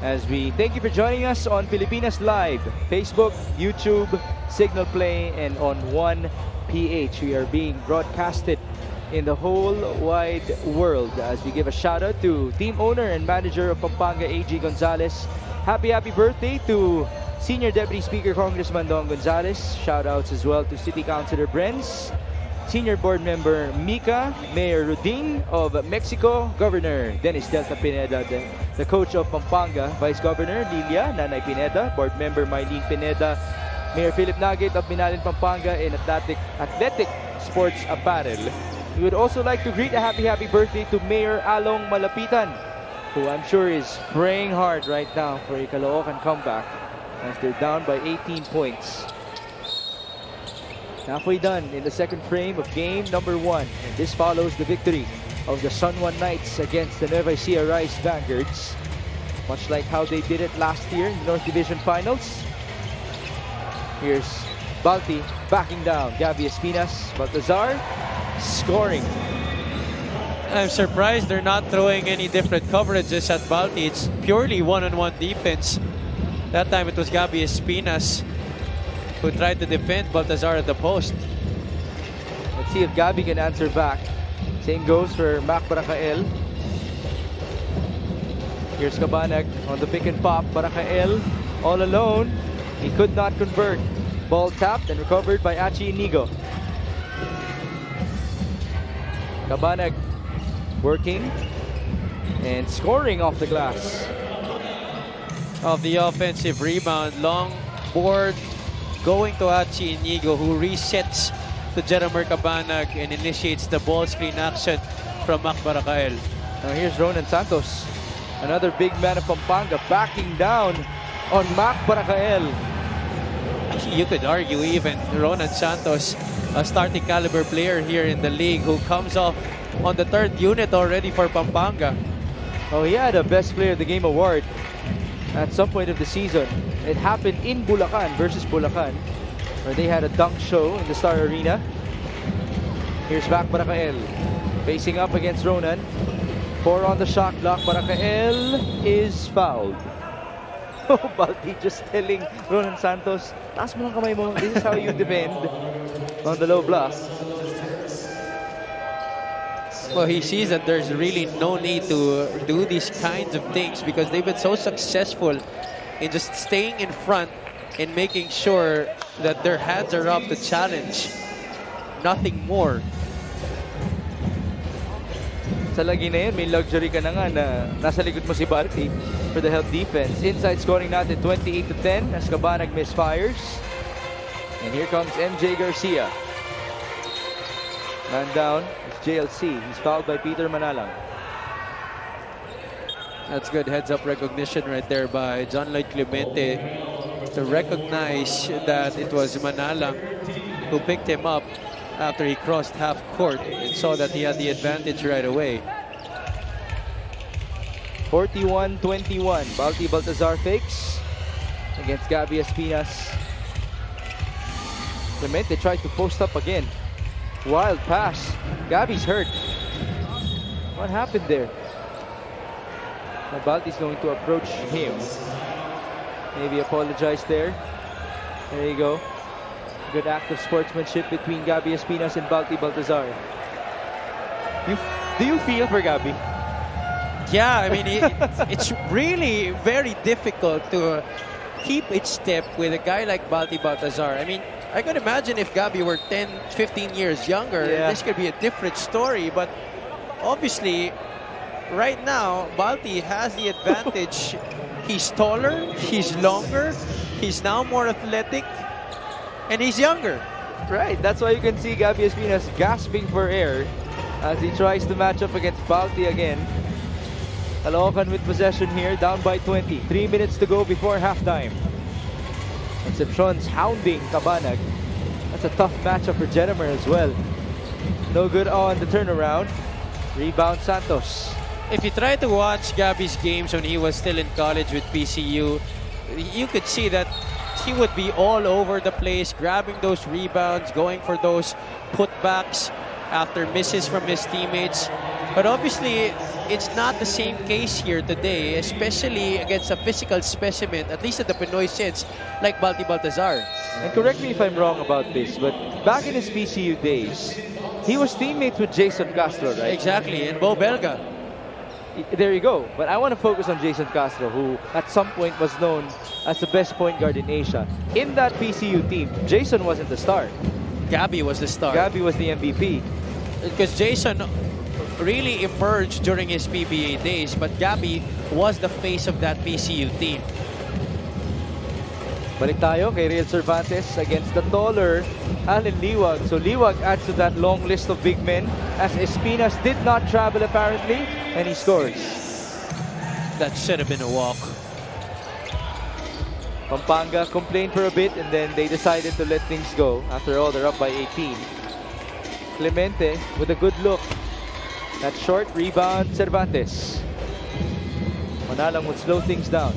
As we thank you for joining us on Pilipinas Live, Facebook, YouTube, Signal Play, and on 1PH. We are being broadcasted in the whole wide world as we give a shout out to team owner and manager of Pampanga, A.G. Gonzalez. Happy birthday to Senior Deputy Speaker Congressman Don Gonzalez. Shout outs as well to City Councilor Brenz, Senior Board Member Mika, Mayor Rudin of Mexico, Governor Dennis Delta Pineda, the coach of Pampanga, Vice Governor Lilia Nanay Pineda, Board Member Mylene Pineda, Mayor Philip Nagit of Binalin, Pampanga, and Athletic Sports Apparel. We would also like to greet a happy birthday to Mayor Along Malapitan, who I'm sure is praying hard right now for a Caloocan comeback as they're down by 18 points. Halfway done in the second frame of game number 1. And this follows the victory of the Sun One Knights against the Nueva Ecija Rice Vanguards. Much like how they did it last year in the North Division Finals. Here's Balti backing down. Gabby Espinas, Baltazar scoring. I'm surprised they're not throwing any different coverages at Balti. It's purely one-on-one defense. That time it was Gabby Espinas who tried to defend Baltazar at the post. Let's see if Gabby can answer back. Same goes for Mac Paracael. Here's Cabanag on the pick and pop. Barakael all alone. He could not convert. Ball tapped and recovered by Achi Inigo. Cabanag working and scoring off the glass. Of the offensive rebound, long board going to Achi Inigo, who resets to Jeromer Cabanag and initiates the ball screen action from Mac Barakael. Now here's Ronan Santos, another big man of Pampanga, backing down on Mac Barakael. You could argue even Ronan Santos, a starting caliber player here in the league, who comes off on the third unit already for Pampanga. Oh, he had a Best Player of the Game award at some point of the season. It happened in Bulacan versus Bulacan, where they had a dunk show in the Star Arena. Here's back Barakael, facing up against Ronan. 4 on the shot block. Barakael is fouled. Oh, Balti just telling Ronan Santos, taas mo lang kamay mo. This is how you defend on the low block. Well, he sees that there's really no need to do these kinds of things because they've been so successful in just staying in front and making sure that their hands are up to challenge. Nothing more. Sa lagi na yun, may luxury ka na nga na nasa likod mo si Balti for the help defense. Inside scoring natin 28-10 as Cabanag misfires. And here comes MJ Garcia. Man down, it's JLC. He's fouled by Peter Manalang. That's good heads-up recognition right there by John Lloyd Clemente to recognize that it was Manalang who picked him up after he crossed half court and saw that he had the advantage right away. 41-21. Balti Baltazar fakes against Gabby Espinas. Clemente tried to post up again. Wild pass. Gabby's hurt. What happened there? Now Balti's going to approach him. Maybe apologize there. There you go. Good act of sportsmanship between Gabby Espinas and Balti Baltazar. Do you feel for Gabby? Yeah, I mean, it's really very difficult to keep its step with a guy like Balti Baltazar. I mean, I can imagine if Gabby were 10, 15 years younger, this could be a different story. But obviously, right now, Balti has the advantage. He's taller, he's longer, he's now more athletic, and he's younger. Right, that's why you can see Gabby Espinas gasping for air as he tries to match up against Balti again. Caloocan with possession here, down by 20. 3 minutes to go before halftime. Concepcion's hounding Cabanag. That's a tough matchup for Jeromer as well. No good on the turnaround. Rebound Santos. If you try to watch Gabby's games when he was still in college with PCU, you could see that he would be all over the place, grabbing those rebounds, going for those putbacks after misses from his teammates. But obviously, it's not the same case here today, especially against a physical specimen, at least in the Pinoy sense, like Balti Baltazar. And correct me if I'm wrong about this, but back in his PCU days, he was teammates with Jason Castro, right? Exactly, and Bo Belga. There you go. But I want to focus on Jason Castro, who at some point was known as the best point guard in Asia. In that PCU team, Jason wasn't the star. Gabby was the star. Gabby was the MVP. Because Jason really emerged during his PBA days, but Gabby was the face of that PCU team. Balik tayo kay Real Cervantes against the taller Allen Liwag. So Liwag adds to that long list of big men as Espinas did not travel apparently, and he scores. That should have been a walk. Pampanga complained for a bit and then they decided to let things go. After all, they're up by 18. Clemente with a good look. That short rebound, Cervantes. Manalang would slow things down.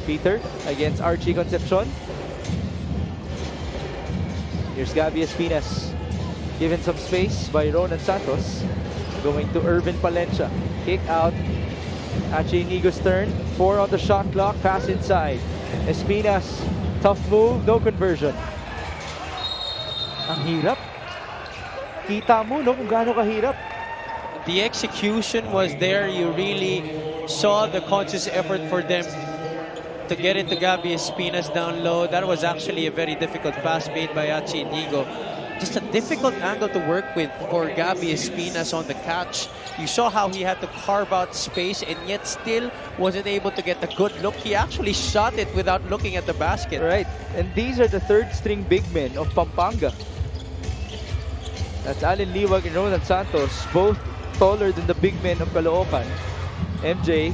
Peter against Archie Concepcion. Here's Gabby Espinas. Given some space by Ronan Santos. Going to Irvin Palencia. Kick out. Achi Inigo's turn. 4 on the shot clock. Pass inside. Espinas. Tough move. No conversion. Ang hirap. Kita mo, no, kung gaano kahirap. The execution was there. You really saw the conscious effort for them to get into Gabby Espinas down low. That was actually a very difficult pass made by Achi Inigo. Just a difficult angle to work with for Gabby Espinas on the catch. You saw how he had to carve out space and yet still wasn't able to get a good look. He actually shot it without looking at the basket. Right, and these are the third string big men of Pampanga. That's Allen Liwag and Ronan Santos, both taller than the big men of Caloocan. MJ.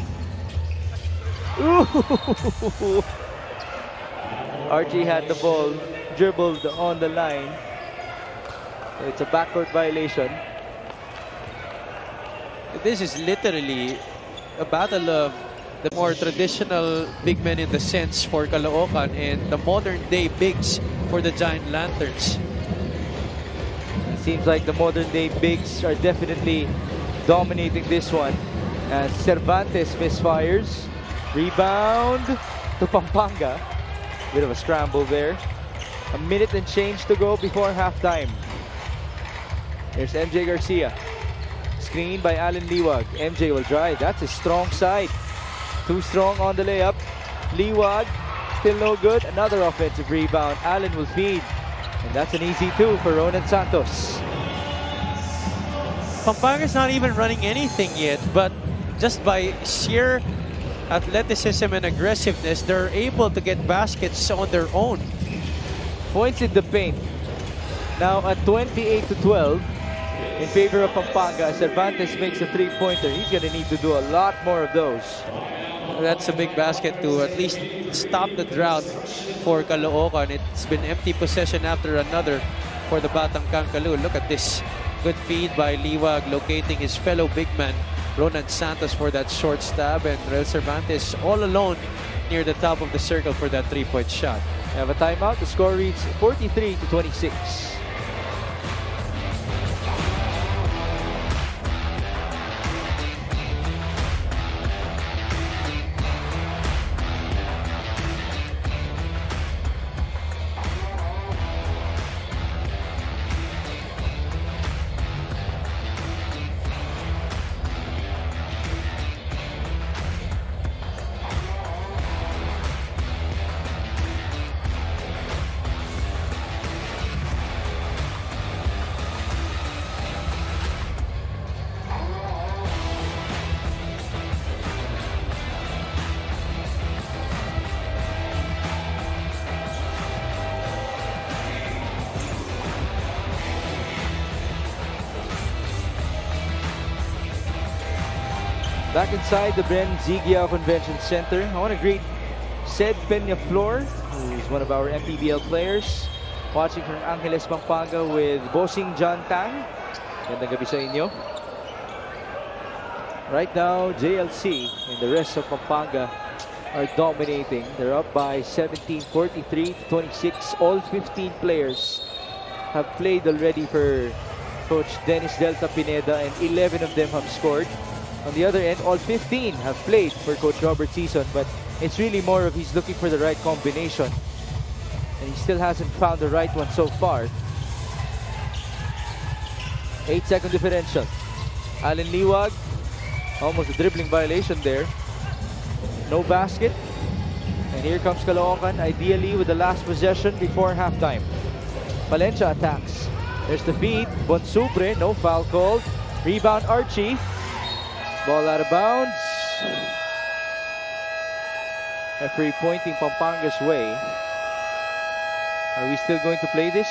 Ooh. Archie had the ball, dribbled on the line. It's a backcourt violation. This is literally a battle of the more traditional big men in the sense for Caloocan and the modern day bigs for the Giant Lanterns. It seems like the modern day bigs are definitely dominating this one. As Cervantes misfires. Rebound to Pampanga. Bit of a scramble there. A minute and change to go before halftime. Here's MJ Garcia. Screen by Allen Liwag. MJ will drive. That's his strong side. Too strong on the layup. Liwag, still no good. Another offensive rebound. Allen will feed. And that's an easy two for Ronan Santos. Pampanga's not even running anything yet, but just by sheer athleticism and aggressiveness, they're able to get baskets on their own. Points in the paint. Now at 28-12 in favor of Pampanga. Cervantes makes a three-pointer. He's going to need to do a lot more of those. That's a big basket to at least stop the drought for Caloocan. It's been empty possession after another for the Batang Kangkalu. Look at this. Good feed by Liwag, locating his fellow big man, Ronan Santos, for that short stab. And Rel Cervantes all alone near the top of the circle for that three-point shot. We have a timeout. The score reads 43-26. Back inside the Ben Zigia Convention Center, I want to greet Ced Peñaflor, who's one of our Mpbl players, watching from Angeles, Pampanga with Bossing John Tang. Gandang gabi sa inyo. Right now, JLC and the rest of Pampanga are dominating. They're up by 17, 43-26. All 15 players have played already for Coach Dennis Delta Pineda, and 11 of them have scored. On the other end, all 15 have played for Coach Robert Season, but it's really more of he's looking for the right combination. And he still hasn't found the right one so far. 8-second differential. Allen Liwag, almost a dribbling violation there. No basket. And here comes Caloocan, ideally with the last possession before halftime. Valencia attacks. There's the feed. Bonsubre, no foul called. Rebound Archie. Ball out of bounds. Referee pointing Pampanga's way. Are we still going to play this?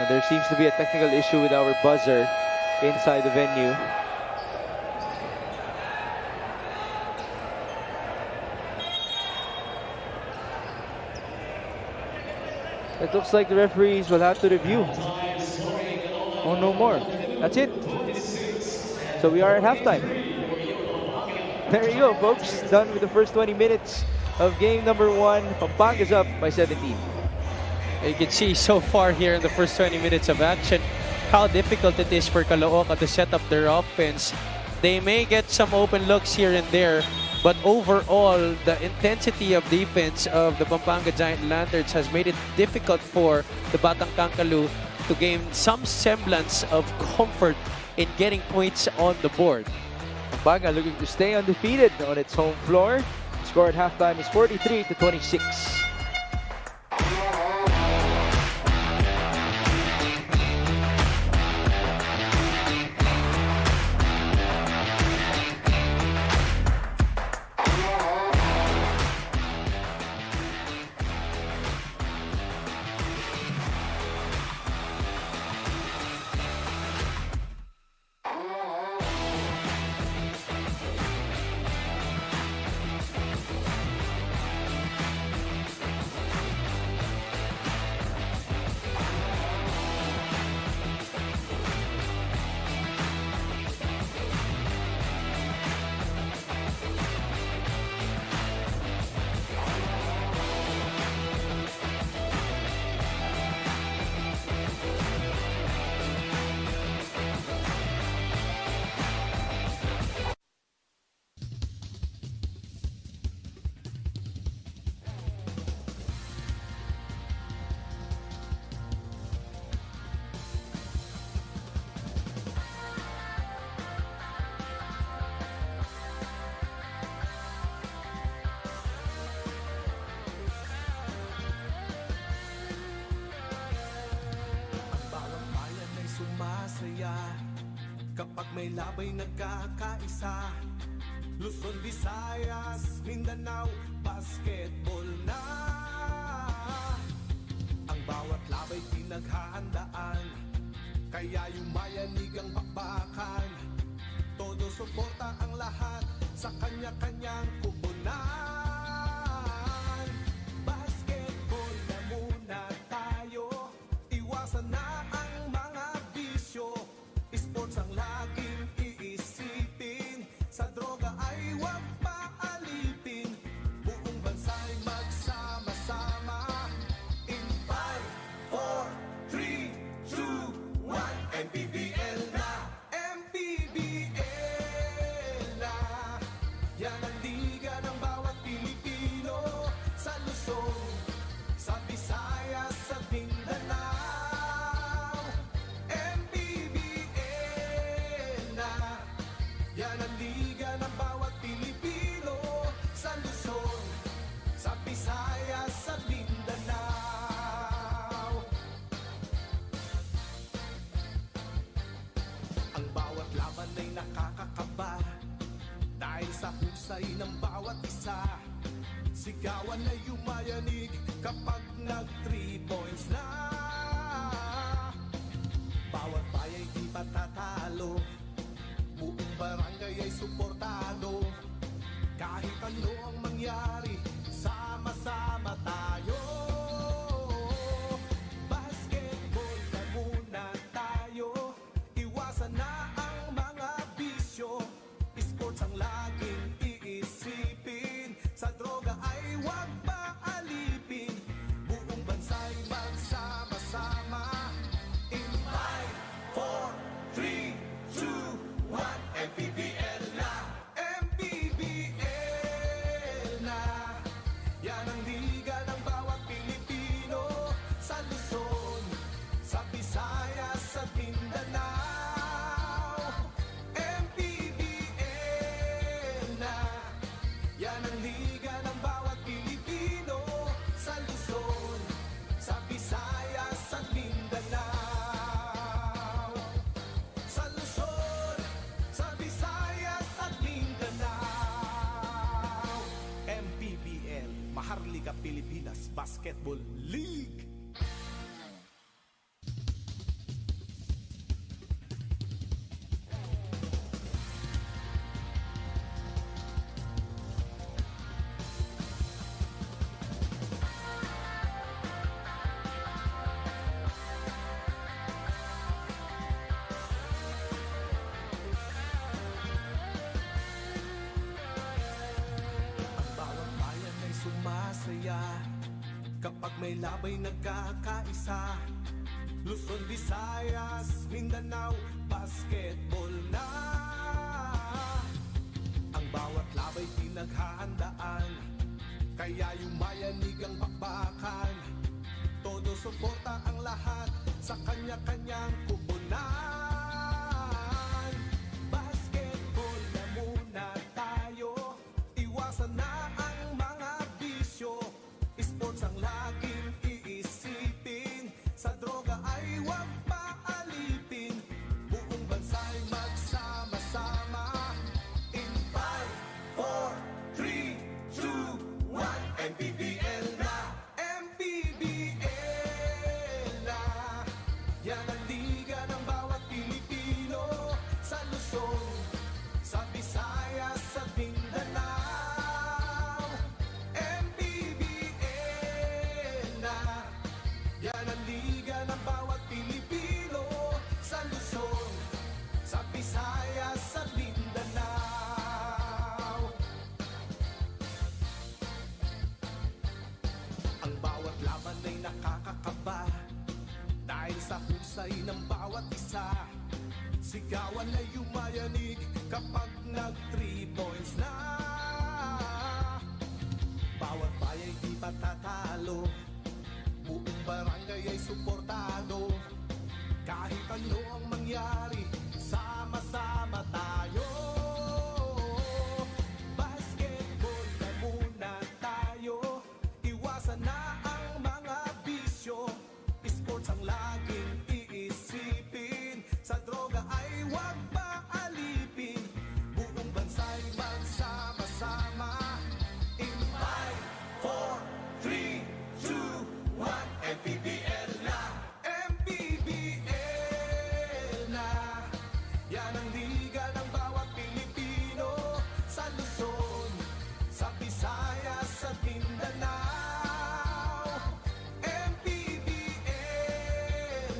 There seems to be a technical issue with our buzzer inside the venue. It looks like the referees will have to review. Oh, no more. That's it. So we are at halftime. There you go, folks. Done with the first 20 minutes of game number 1. Pampanga's up by 17. You can see so far here in the first 20 minutes of action how difficult it is for Caloocan to set up their offense. They may get some open looks here and there, but overall, the intensity of defense of the Pampanga Giant Lanterns has made it difficult for the Batang Kangkalu to gain some semblance of comfort in getting points on the board. Pampanga looking to stay undefeated on its home floor. Score at halftime is 43-26. Kapag may labay nagkakaisa, Luzon, Visayas, Mindanao, basketball na. Ang bawat labay pinaghahandaan, kaya yumayanig ang bakbakan. Todo suporta ang lahat sa kanya-kanyang kupunan. Basketball na muna tayo, iwasan na ang mga bisyo. Sports ang laging iisipin, sa droga ay huwag paalipin. Buong bansa'y magsama-sama. In 5, 4, 3, 2, 1, MPBL na! MPBL na! Yan ang liga ng bawat Pilipino, sa Luzon, sa Visayas, sa Mindanao. Yan ang liga ng bawat Pilipino, sa Luzon, sa Visayas, sa Mindanao. Ang bawat laban ay nakakakaba, dahil sa husay ng bawat isa. Sigawan ay yumayanig kapag nag-3 points na. Bawat bayay di patatalo, buong barangay ay suportado. Kahit ano ang mangyari, sama-sama tayo. Basketball na muna tayo, iwasan na ang mga bisyo. Sports ang laging iisipin, sa droga ay huwag paalipin. Buong bansa'y magsama-sama. In 5, 4, 3, 2, 1, MPBL na! MPBL na! Yan ang liga ng bawat Pilipino, sa Luzon, sa Visayas, sa Mindanao. MPBL na! Yan ang liga ng bawat Pilipino, sa Luzon, sa Visayas, sa Mindanao. Sa Luzon, sa Visayas at Mindanao. MPBL, Maharlika Pilipinas Basketball League. Sumasaya kapag may labay nagkakaisa. Luzon, Visayas, Mindanao, basketball na. Ang bawat labay pinaghahandaan, kaya yumayanig ang bakbakan. Todo suporta ang lahat sa kanya-kanyang kupunan. Basketball na muna tayo, iwasan na ang mga bisyo. Sports ang laging iisipin, sa droga ay huwag paalipin. Buong bansa'y magsama-sama. In 5, 4, 3, 2, 1, MPBL na! MPBL na! Yan ang liga ng bawat Pilipino, sa Luzon, sa Visayas, sa Mindanao. MPBL na! Yan ang liga ng bawat Pilipino, sa Luzon, sa Visayas, sa Mindanao. Ang bawat laban ay nakakakaba, dahil sa husay ng bawat isa. Sigawan ay yumayanig kapag nag 3 points na. Bawat bayay di patatalo, buong barangay ay suportado. Kahit ano ang mangyari, sama-sama tayo. Basketball na muna tayo, iwasan na ang mga bisyo. Sports ang laging iisipin, sa droga ay huwag paalipin. Buong bansa'y magsama-sama. In 5, 4, 3, 2, 1, MPBL na! MPBL na! Yan ang liga ng bawat Pilipino, sa Luzon, sa Visayas, sa Mindanao. MPBL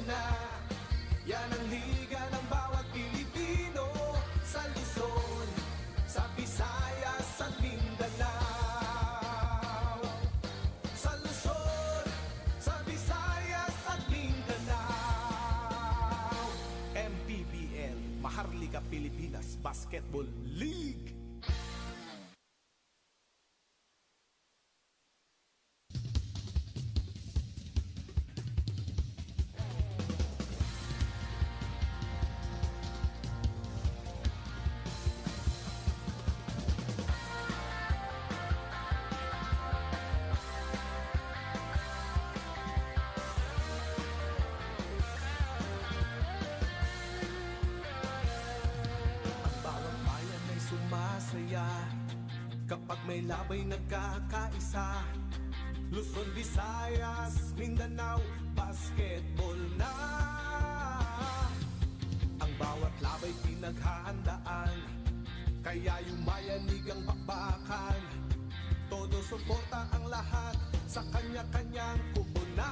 na! Yan ang liga ng bawat Pilipino, sa Luzon, sa Visayas, sa Mindanao. Sa Luzon, sa Visayas, at Mindanao. MPBL, Maharlika Pilipinas Basketball League. Ang bawat bayan ay sumasaya kapag may labay nagkakaisa. Luzon, Visayas, Mindanao, basketball na. Ang bawat labay pinaghahandaan, kaya yumayanig ang bakbakan. Todo suporta ang lahat sa kanya-kanyang kupunan.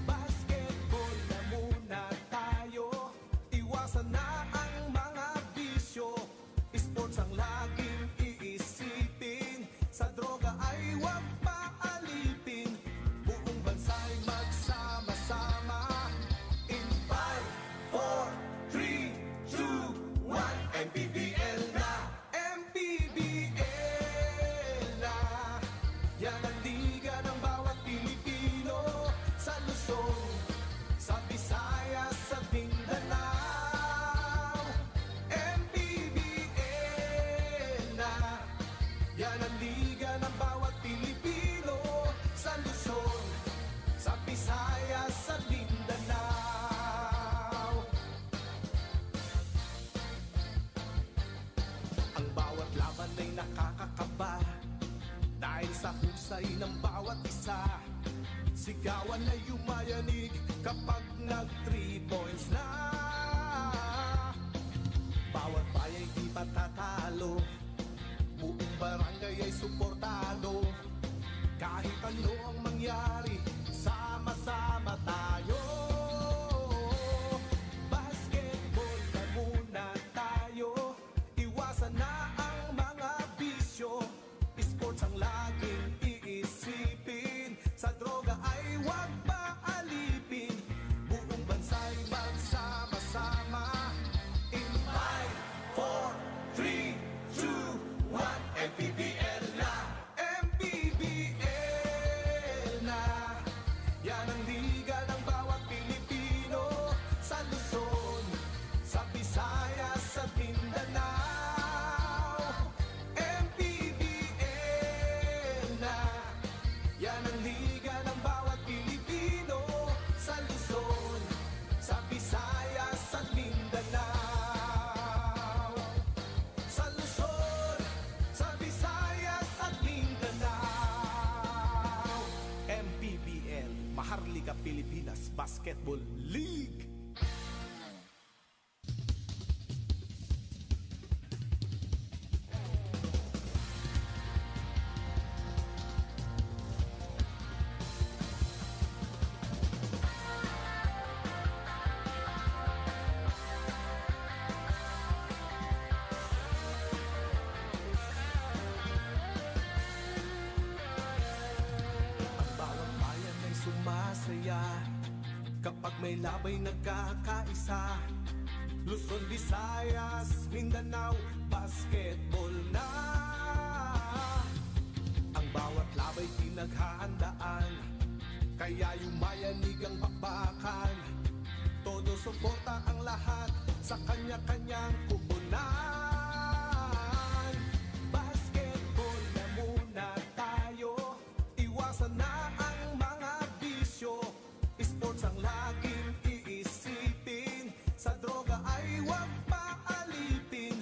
Basketball na muna tayo, iwasan na ang mga bisyo. Sports ang laging iisipin, sa droga ay huwag paalipin. Buong bansa'y magsama-sama. In 5, 4, 3, 2, 1, MPBL na! MPBL na! Yan ang liga ng bawat Pilipino, sa Luzon, sa Visayas, sa Mindanao. MPBL na! Yan ang liga ng bawat Pilipino, sa Luzon, sa Visayas, sa Mindanao. Ang bawat laban ay nakakakaba, dahil sa husay ng bawat isa. Sigawan ay yumayanig kapag nag 3 points na. Bawat bayay di patatalo, buong barangay ay suportado. Kahit ano ang mangyari, sama-sama tayo. Basketball na muna tayo, iwasan na ang mga bisyo. Sports ang laging iisipin, sa droga ay huwag paalipin. Buong bansa'y magsama-sama. In 5, 4, 3, 2, 1, MPBL na! MPBL na! Maharlika Pilipinas Basketball League. Sumasaya kapag may labay nagkakaisa. Luzon, Visayas, Mindanao, basketball na. Ang bawat labay pinaghahandaan, kaya yumayanig ang bakbakan. Todo suporta ang lahat sa kanya-kanyang kupunan. Basketball na muna tayo, iwasan na ang mga bisyo. Sports ang laging iisipin, sa droga ay huwag paalipin.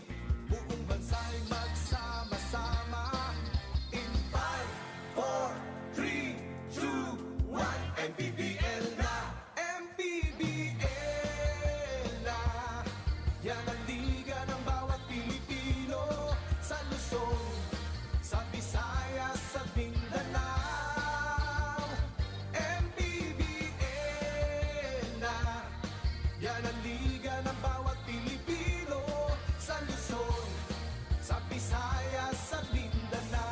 Buong bansa'y magsama-sama. In 5, 4, 3, 2, 1, Mpbl na! Mpbl na! Yan ang liga ng bawat Pilipino, sa Luzon, sa Visayas, sa Mindanao. Mpbl na! Yan ang liga ng bawat Pilipino, sa Luzon, sa Visayas, sa Mindanao.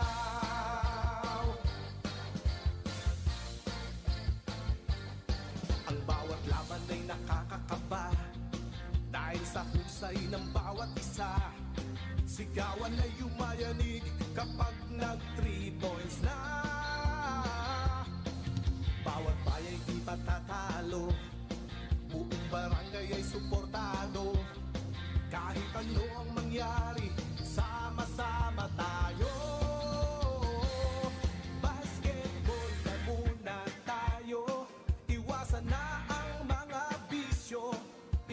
Ang bawat laban ay nakakakaba, dahil sa husay ng bawat isa. Sigawan ay yumayanig kapag nag-3 points na. Bawat bayay di patatalo, buong barangay ay suportado. Kahit ano ang mangyari, sama-sama tayo. Basketball na muna tayo, iwasan na ang mga bisyo.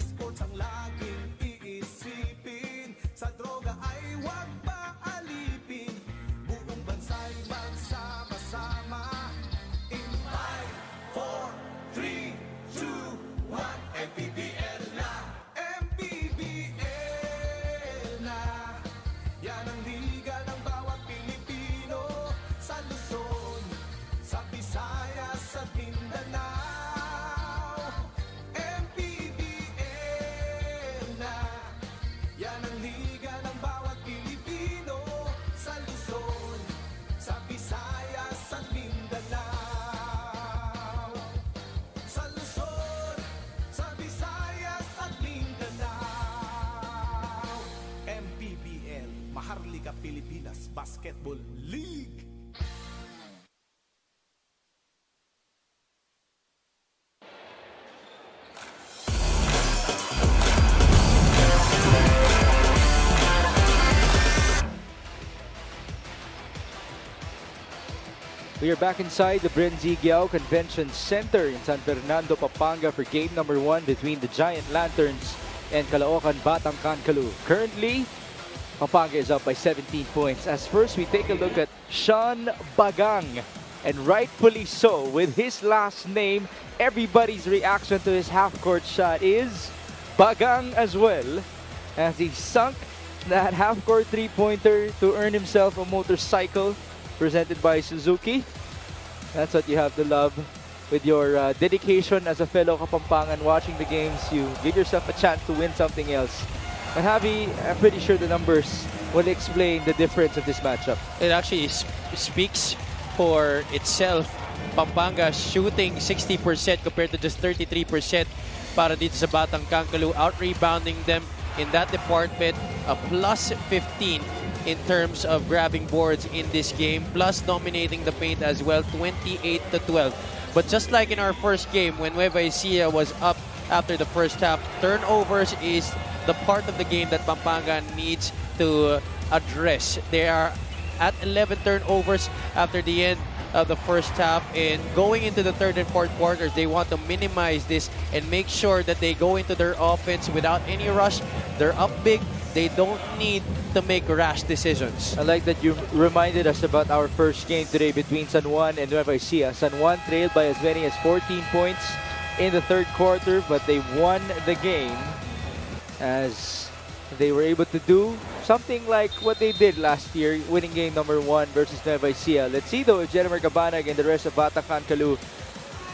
Sports ang laging iisipin, sa droga ay huwag paalipin. Buong bansa'y magsama-sama. In 5, 4, 3, 2, 1, Mpbl na! Mpbl na! Yan ang liga ng bawat Pilipino, sa Luzon, sa Visayas, sa Mindanao. Mpbl na! Yan ang liga ng bawat Pilipino, sa Luzon, sa Visayas, sa Mindanao. Sa Luzon, sa Visayas, at Mindanao. Mpbl, Maharlika Pilipinas Basketball League. We are back inside the Brenzigiao Convention Center in San Fernando, Pampanga for game number 1 between the Giant Lanterns and Caloocan Batangcan Caloo. Currently, Pampanga is up by 17 points. As first, we take a look at Sean Bagang. And rightfully so, with his last name, everybody's reaction to his half-court shot is Bagang as well, as he sunk that half-court three-pointer to earn himself a motorcycle presented by Suzuki. That's what you have to love. With your dedication as a fellow Kapampangan watching the games, you give yourself a chance to win something else. And Javi, I'm pretty sure the numbers will explain the difference of this matchup. It actually speaks for itself. Pampanga shooting 60% compared to just 33% para dito sa Batangcan Caloo, out-rebounding them in that department, a plus 15 in terms of grabbing boards in this game, plus dominating the paint as well, 28-12. But just like in our first game, when Nueva Ecija was up after the first half, turnovers is the part of the game that Pampanga needs to address. They are at 11 turnovers after the end of the first half, and going into the third and fourth quarters, they want to minimize this and make sure that they go into their offense without any rush. They're up big, They don't need to make rash decisions. I like that you reminded us about our first game today between San Juan and Nueva Ecija. San Juan trailed by as many as 14 points in the third quarter, but they won the game as they were able to do something like what they did last year, winning game number 1 versus Nueva Ecija. Let's see though if Jeremy Cabanag and the rest of Batangan Caloo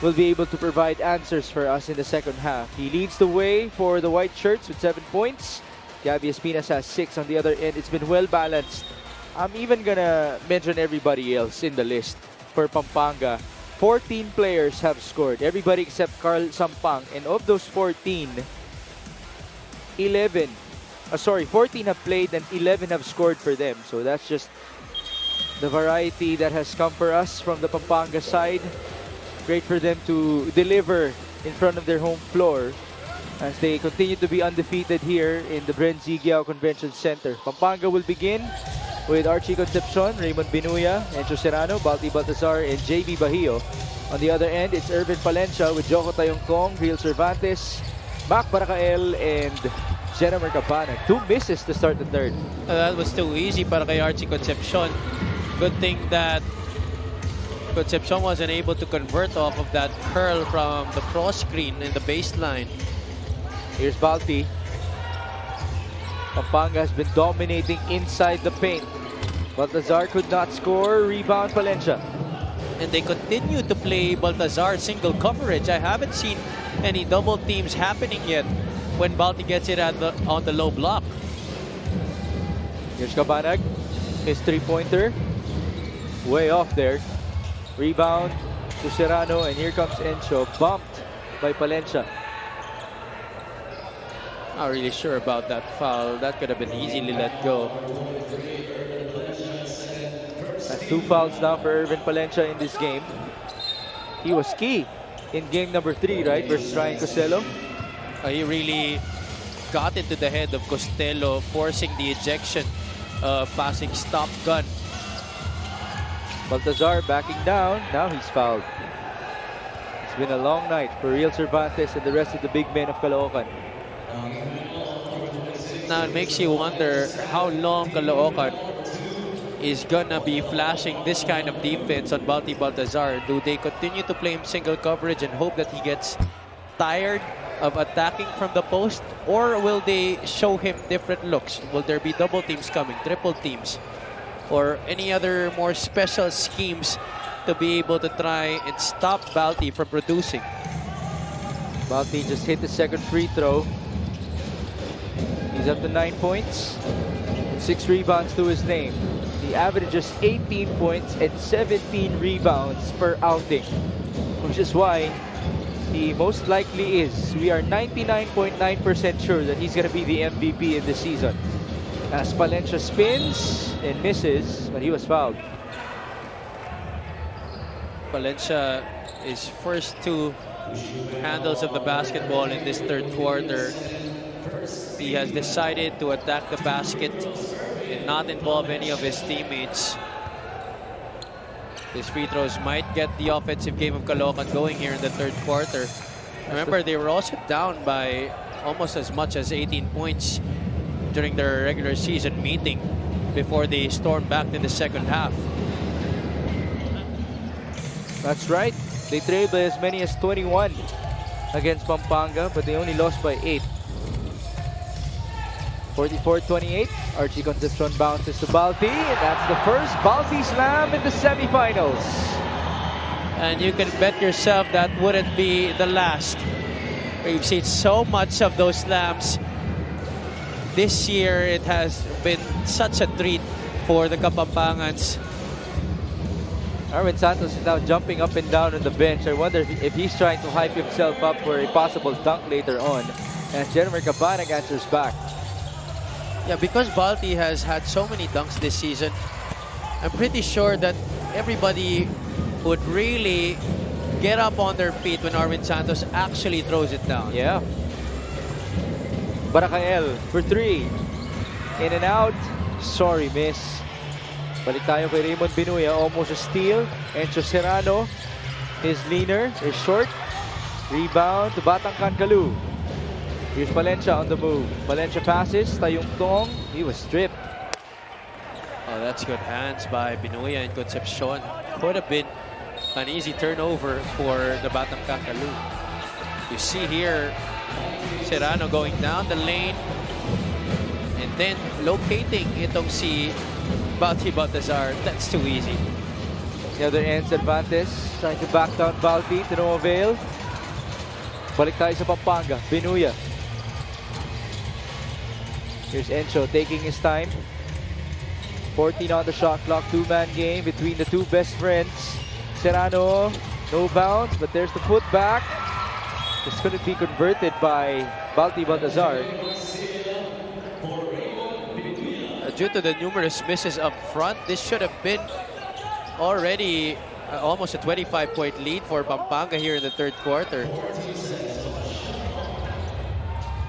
will be able to provide answers for us in the second half. He leads the way for the white shirts with 7 points. Gabby Espinas has 6 on the other end. It's been well balanced. I'm even gonna mention everybody else in the list for Pampanga. 14 players have scored, everybody except Carl Sampang, and of those 14, 14 have played and 11 have scored for them. So that's just the variety that has come for us from the Pampanga side. Great for them to deliver in front of their home floor as they continue to be undefeated here in the Bren Zigiao Convention Center. Pampanga will begin with Archie Concepcion, Raymond Binuya, Encho Serrano, Balti Baltazar, and JB Bahio. On the other end, it's Irvin Palencia with Joko Tayongkong, Real Cervantes, Mac Baracael, and Jeremy Cabanag. 2 misses to start the third. That was too easy para kay Archie Concepcion. Good thing that Concepcion wasn't able to convert off of that curl from the cross screen in the baseline. Here's Balti. Pampanga has been dominating inside the paint. Baltazar could not score. Rebound Palencia. And they continue to play Baltazar single coverage. I haven't seen any double teams happening yet when Balti gets it on the low block. Here's Cabanag. His three-pointer. Way off there. Rebound to Serrano, and here comes Encho. Bumped by Palencia. Not really sure about that foul. That could have been easily let go. That's 2 fouls now for Irvin Palencia in this game. He was key in game number 3, right, versus Ryan Costello. He really got into the head of Costello, forcing the ejection, passing stop gun. Baltazar backing down. Now he's fouled. It's been a long night for Real Cervantes and the rest of the big men of Caloocan. Now it makes you wonder how long Caloocan is gonna be flashing this kind of defense on Balti Baltazar. Do they continue to play him single coverage and hope that he gets tired of attacking from the post? Or will they show him different looks? Will there be double teams coming, triple teams? Or any other more special schemes to be able to try and stop Balti from producing? Balti just hit the second free throw. He's up to 9 points, 6 rebounds to his name. He averages 18 points and 17 rebounds per outing, which is why he most likely is. We are 99.9% sure that he's going to be the MVP in this season. As Palencia spins and misses, but he was fouled. Palencia is first 2 handles of the basketball in this third quarter. He has decided to attack the basket and not involve any of his teammates. His free throws might get the offensive game of Caloocan going here in the third quarter. Remember, they were also down by almost as much as 18 points during their regular season meeting before they stormed back in the second half. That's right. They trailed by as many as 21 against Pampanga, but they only lost by 8. 44-28. Archie Concepcion bounces to Balti, and that's the first Balti slam in the semifinals. And you can bet yourself that wouldn't be the last. We've seen so much of those slams this year. It has been such a treat for the Kapampangans. Arvin Santos is now jumping up and down on the bench. I wonder if he's trying to hype himself up for a possible dunk later on. And Jeremy Cabanag answers back. Yeah, because Balti has had so many dunks this season, I'm pretty sure that everybody would really get up on their feet when Arvin Santos actually throws it down. Yeah. Baracael for 3. In and out. Sorry, miss. Balik tayo kay Raymond Binuya. Almost a steal. Encho Serrano is leaner, is short. Rebound to Batangan Caloo. Here's Valencia on the move. Valencia passes. Tayong Tong. He was stripped. Oh, that's good hands by Binuya and Concepcion. Could have been an easy turnover for the Batang Kakalo. You see here, Serrano going down the lane and then locating itong si Balti Baltazar. That's too easy. The other end, Cervantes trying to back down Balti to no avail. Balik tayo sa Pampanga. Binuya. Here's Encho taking his time. 14 on the shot clock. Two-man game between the two best friends. Serrano, no bounce, but there's the putback. It's going to be converted by Balti Baltazar. Due to the numerous misses up front, this should have been already almost a 25-point lead for Pampanga here in the third quarter.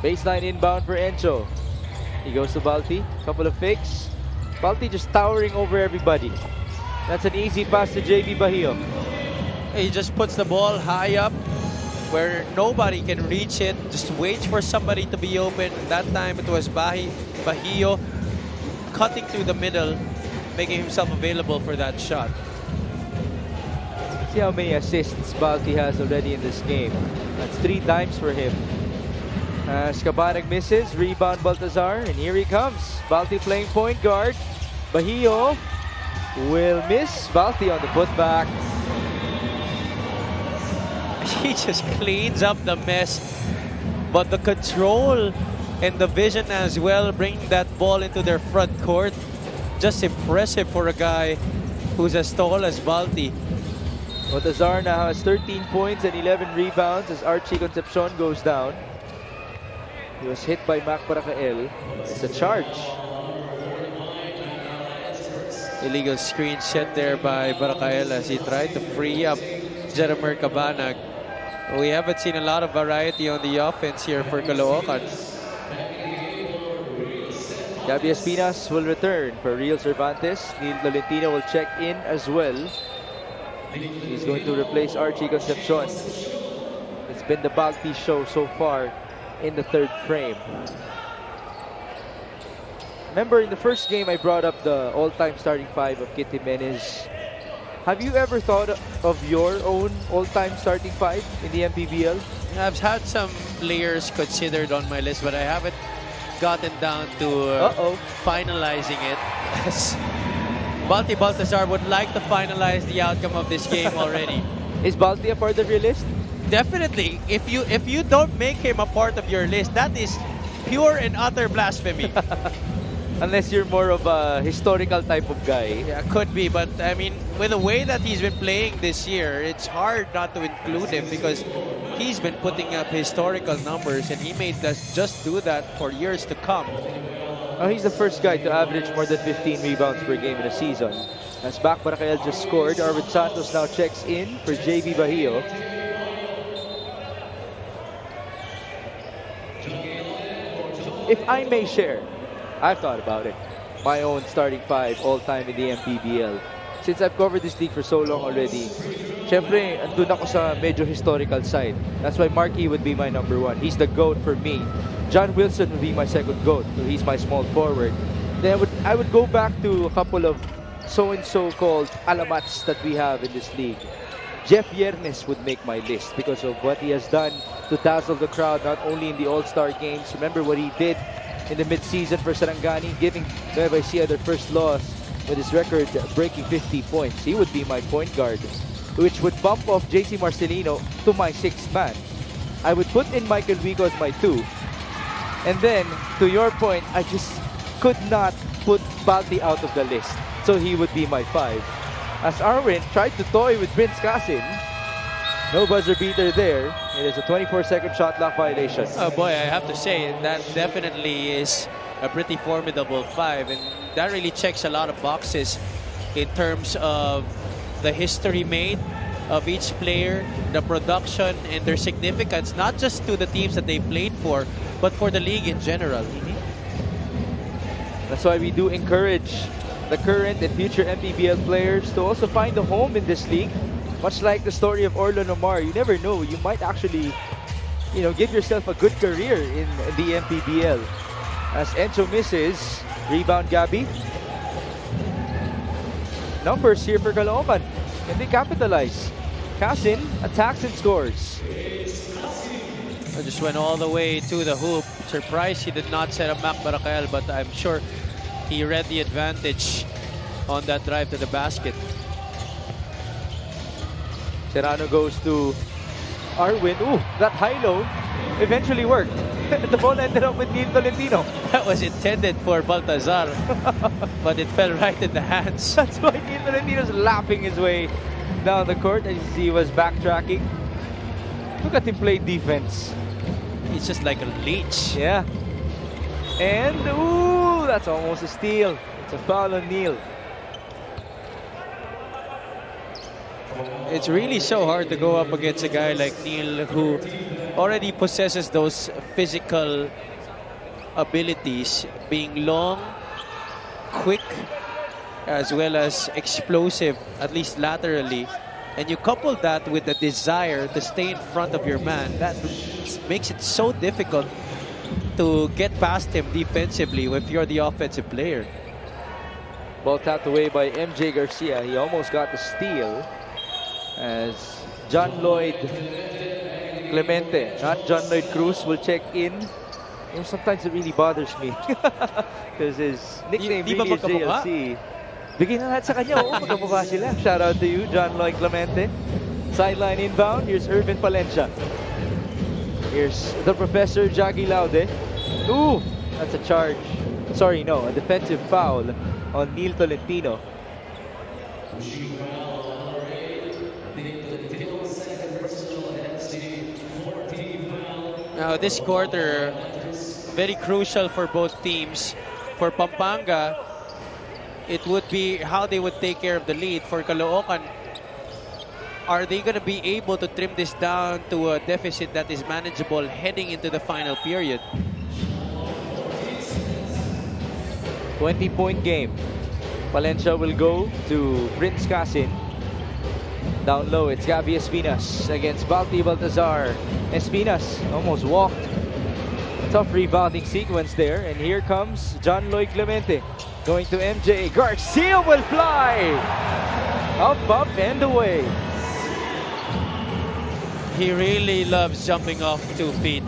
Baseline inbound for Encho. He goes to Balti. Couple of fakes. Balti just towering over everybody. That's an easy pass to JB Bahio. He just puts the ball high up where nobody can reach it. Just waits for somebody to be open. That time it was Bahio cutting through the middle, making himself available for that shot. See how many assists Balti has already in this game. That's 3 times for him. As Cabanag misses, rebound Baltazar, and here he comes. Balti playing point guard. Bahio will miss. Balti on the putback. He just cleans up the mess, but the control and the vision as well, bringing that ball into their front court, just impressive for a guy who's as tall as Balti. Baltazar now has 13 points and 11 rebounds as Archie Concepcion goes down. He was hit by Mac Paracael. It's a charge. Illegal screen set there by Baracael as he tried to free up Jeremer Cabanag. We haven't seen a lot of variety on the offense here for Caloocan. Gabby Espinas will return for Real Cervantes. Neil Tolentino will check in as well. He's going to replace Archie Concepcion. It's been the Balti show so far in the third frame. Remember in the first game I brought up the all-time starting 5 of Kit Jimenez. Have you ever thought of your own all-time starting 5 in the MPBL? I've had some players considered on my list, but I haven't gotten down to finalizing it. Balti Baltazar would like to finalize the outcome of this game already. Is Balti a part of your list? Definitely. If you don't make him a part of your list, that is pure and utter blasphemy. Unless you're more of a historical type of guy. Yeah, could be, but I mean, with the way that he's been playing this year, it's hard not to include him because he's been putting up historical numbers and he may just do that for years to come. He's the first guy to average more than 15 rebounds per game in a season. As Bac Paracael just scored, Arvid Santos now checks in for JB Bahio. If I may share, I've thought about it. My own starting 5 all-time in the MPBL. Since I've covered this league for so long already, syempre, andun ako sa medyo historical side. That's why Markey would be my number 1. He's the GOAT for me. John Wilson would be my second GOAT. So he's my small forward. Then I would go back to a couple of so-and-so called alamats that we have in this league. Jeff Yernes would make my list because of what he has done to dazzle the crowd, not only in the All-Star games. Remember what he did in the mid-season for Sarangani, giving Nueva Ecija their first loss with his record breaking 50 points. He would be my point guard, which would bump off JC Marcelino to my 6th man. I would put in Michael Vigo as my 2. And then, to your point, I just could not put Balti out of the list. So he would be my 5. As Arwin tried to toy with Vince Casin, no buzzer beater there. It is a 24-second shot clock violation. Oh boy, I have to say, that definitely is a pretty formidable 5. And that really checks a lot of boxes in terms of the history made of each player, the production, and their significance, not just to the teams that they played for, but for the league in general. That's why we do encourage the current and future MPBL players to also find a home in this league. Much like the story of Orlon Omar, you never know, you might actually give yourself a good career in the MPBL. As Encho misses, rebound Gabby. Numbers here for Caloocan. Can they capitalize? Casin attacks and scores. I just went all the way to the hoop. Surprised he did not set up Mpbl, but I'm sure he read the advantage on that drive to the basket. Serrano goes to Arwin. Ooh, that high-low eventually worked. The ball ended up with Neil Tolentino. That was intended for Baltazar, but it fell right in the hands. That's why Neil Tolentino's lapping his way down the court as he was backtracking. Look at him play defense. He's just like a leech. Yeah. And, ooh, that's almost a steal. It's a foul on Neil. It's really so hard to go up against a guy like Neil who already possesses those physical abilities, being long, quick, as well as explosive, at least laterally. And you couple that with the desire to stay in front of your man, that makes it so difficult to get past him defensively if you're the offensive player. Ball tapped away by MJ Garcia. He almost got the steal as John Lloyd Clemente, not John Lloyd Cruz, will check in. Sometimes it really bothers me because his nickname really is JLC. Bigyan na lahat sa kanya. Oo, magkamukha sila. Shout out to you, John Lloyd Clemente. Sideline inbound. Here's Irvin Palencia. Here's the professor, Jaggy Laude. Ooh, that's a charge. Sorry, no, a defensive foul on Neil Tolentino. Now this quarter, very crucial for both teams. For Pampanga, it would be how they would take care of the lead. For Caloocan, are they going to be able to trim this down to a deficit that is manageable heading into the final period? 20-point game. Palencia will go to Prince Casin. Down low, it's Gabby Espinas against Balti Baltazar. Espinas almost walked. Tough rebounding sequence there. And here comes John Lloyd Clemente going to MJ. Garcia will fly! Up, up, and away. He really loves jumping off 2 feet.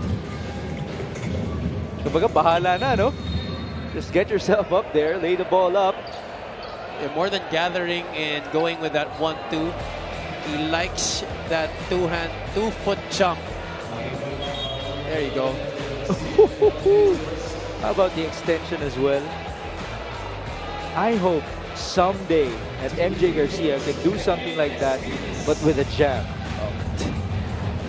Kumbaga, bahala na, no? Just get yourself up there, lay the ball up. Yeah, more than gathering and going with that 1-2, he likes that 2-foot jump. There you go. How about the extension as well? I hope someday that MJ Garcia can do something like that, but with a jab.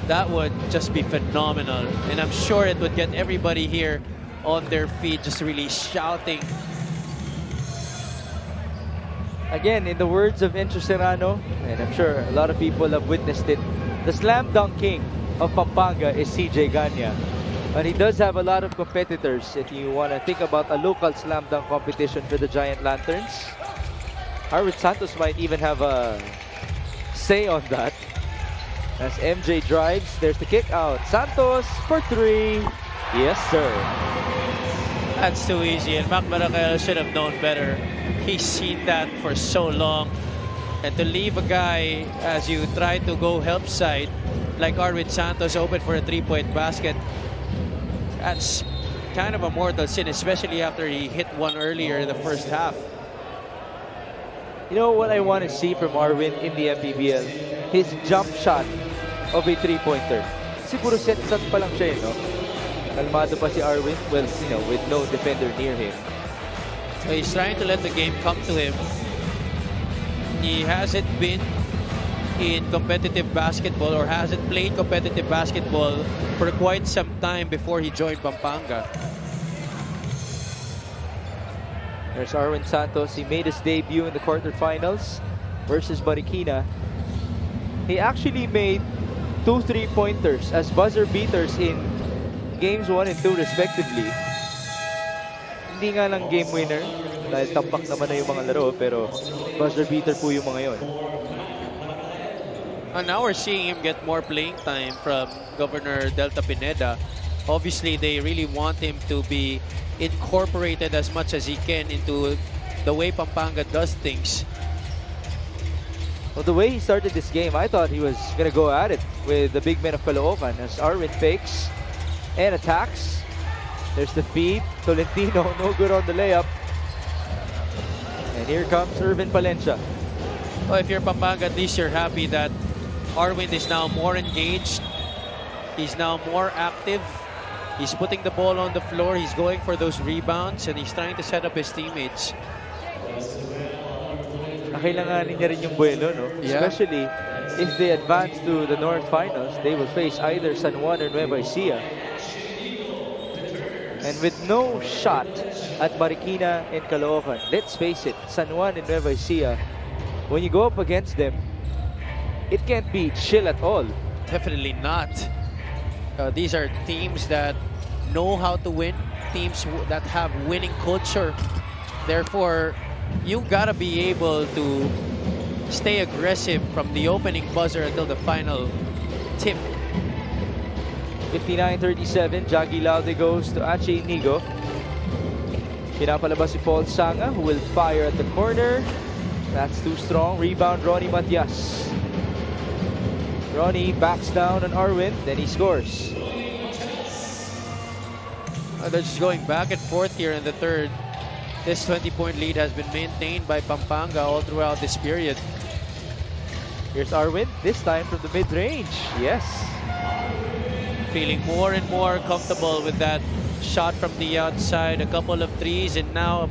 That would just be phenomenal. And I'm sure it would get everybody here on their feet, just really shouting. Again, in the words of Encho Serrano, and I'm sure a lot of people have witnessed it, the slam dunk king of Pampanga is CJ Ganya. But he does have a lot of competitors if you want to think about a local slam dunk competition for the Giant Lanterns. Harvard Santos might even have a say on that. As MJ drives, there's the kick out. Santos for 3. Yes, sir. That's too easy, and Mpbl should have known better. He's seen that for so long. And to leave a guy as you try to go help side, like Arwin Santos open for a 3-point basket, that's kind of a mortal sin, especially after he hit one earlier in the first half. You know what I want to see from Arwin in the MPBL? His jump shot of a 3-pointer. Siguro set pa lang siya, no? Kalmado pa si Arwin. Well, with no defender near him. So he's trying to let the game come to him. He hasn't been in competitive basketball or hasn't played competitive basketball for quite some time before he joined Pampanga. There's Arwin Santos. He made his debut in the quarterfinals versus Marikina. He actually made 2 3-pointers as buzzer beaters in games 1 and 2 respectively. Hindi nga lang game winner dahil tampak naman na yung mga laro, pero buzzer beater po yung mga yon. And now we're seeing him get more playing time from Governor Delta Pineda. Obviously, they really want him to be incorporated as much as he can into the way Pampanga does things. Well, the way he started this game, I thought he was going to go at it with the big men of Caloocan as Arwin fakes and attacks. There's the feed. Tolentino, no good on the layup. And here comes Irvin Palencia. Well, if you're Pampanga, at least you're happy that Arwin is now more engaged. He's now more active. He's putting the ball on the floor. He's going for those rebounds and he's trying to set up his teammates. Kailanganin niya rin yung buwelo, no? Yeah. Especially if they advance to the North Finals, they will face either San Juan or Nueva Ecija. And with no shot at Marikina and Caloocan, let's face it, San Juan and Nueva Ecija, when you go up against them, it can't be chill at all. Definitely not. These are teams that know how to win, teams that have winning culture. Therefore, you gotta be able to stay aggressive from the opening buzzer until the final tip. 59-37, Jaggy Laude goes to Ache Inigo. Pinapalabas si Paul Sanga, who will fire at the corner. That's too strong. Rebound, Ronnie Matias. Ronnie backs down on Arwin, then he scores. They're just going back and forth here in the third. This 20-point lead has been maintained by Pampanga all throughout this period. Here's Arwin, this time from the mid-range. Yes. Feeling more and more comfortable with that shot from the outside. A couple of threes and now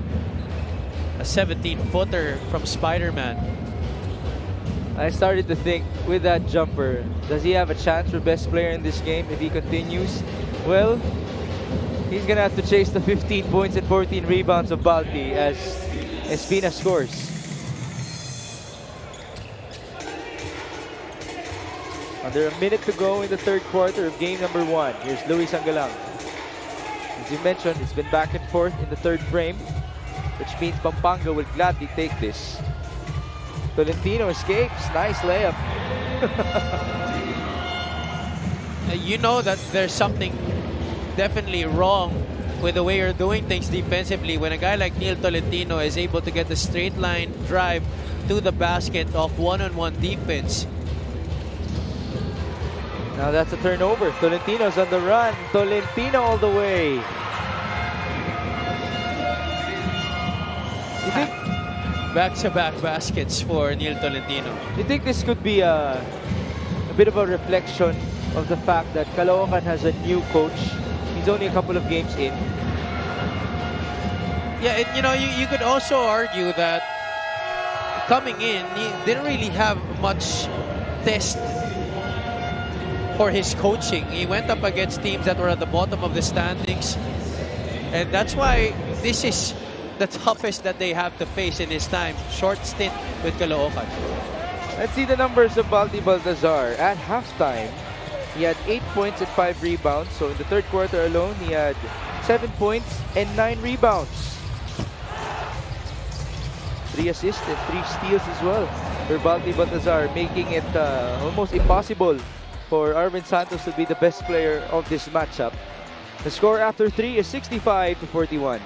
a 17-footer from Spider-Man. I started to think, with that jumper, does he have a chance for best player in this game if he continues? Well, he's gonna have to chase the 15 points and 14 rebounds of Balti as Espina scores. Under a minute to go in the third quarter of game number 1. Here's Luis Angalang. As you mentioned, it's been back and forth in the third frame, which means Pampanga will gladly take this. Tolentino escapes. Nice layup. You know that there's something definitely wrong with the way you're doing things defensively when a guy like Neil Tolentino is able to get a straight line drive to the basket off one-on-one defense. Now that's a turnover. Tolentino's on the run. Tolentino all the way. You think back-to-back baskets for Neil Tolentino? You think this could be a bit of a reflection of the fact that Caloocan has a new coach? He's only a couple of games in. Yeah, and you know, you could also argue that coming in, he didn't really have much test for his coaching. He went up against teams that were at the bottom of the standings, and that's why this is the toughest that they have to face in his time. Short stint with Caloocan. Let's see the numbers of Balti Baltazar. At halftime, he had 8 points and 5 rebounds. So in the third quarter alone, he had 7 points and 9 rebounds. 3 assists and 3 steals as well for Balti Baltazar, making it almost impossible for Arvin Santos to be the best player of this matchup. The score after 3 is 65-41.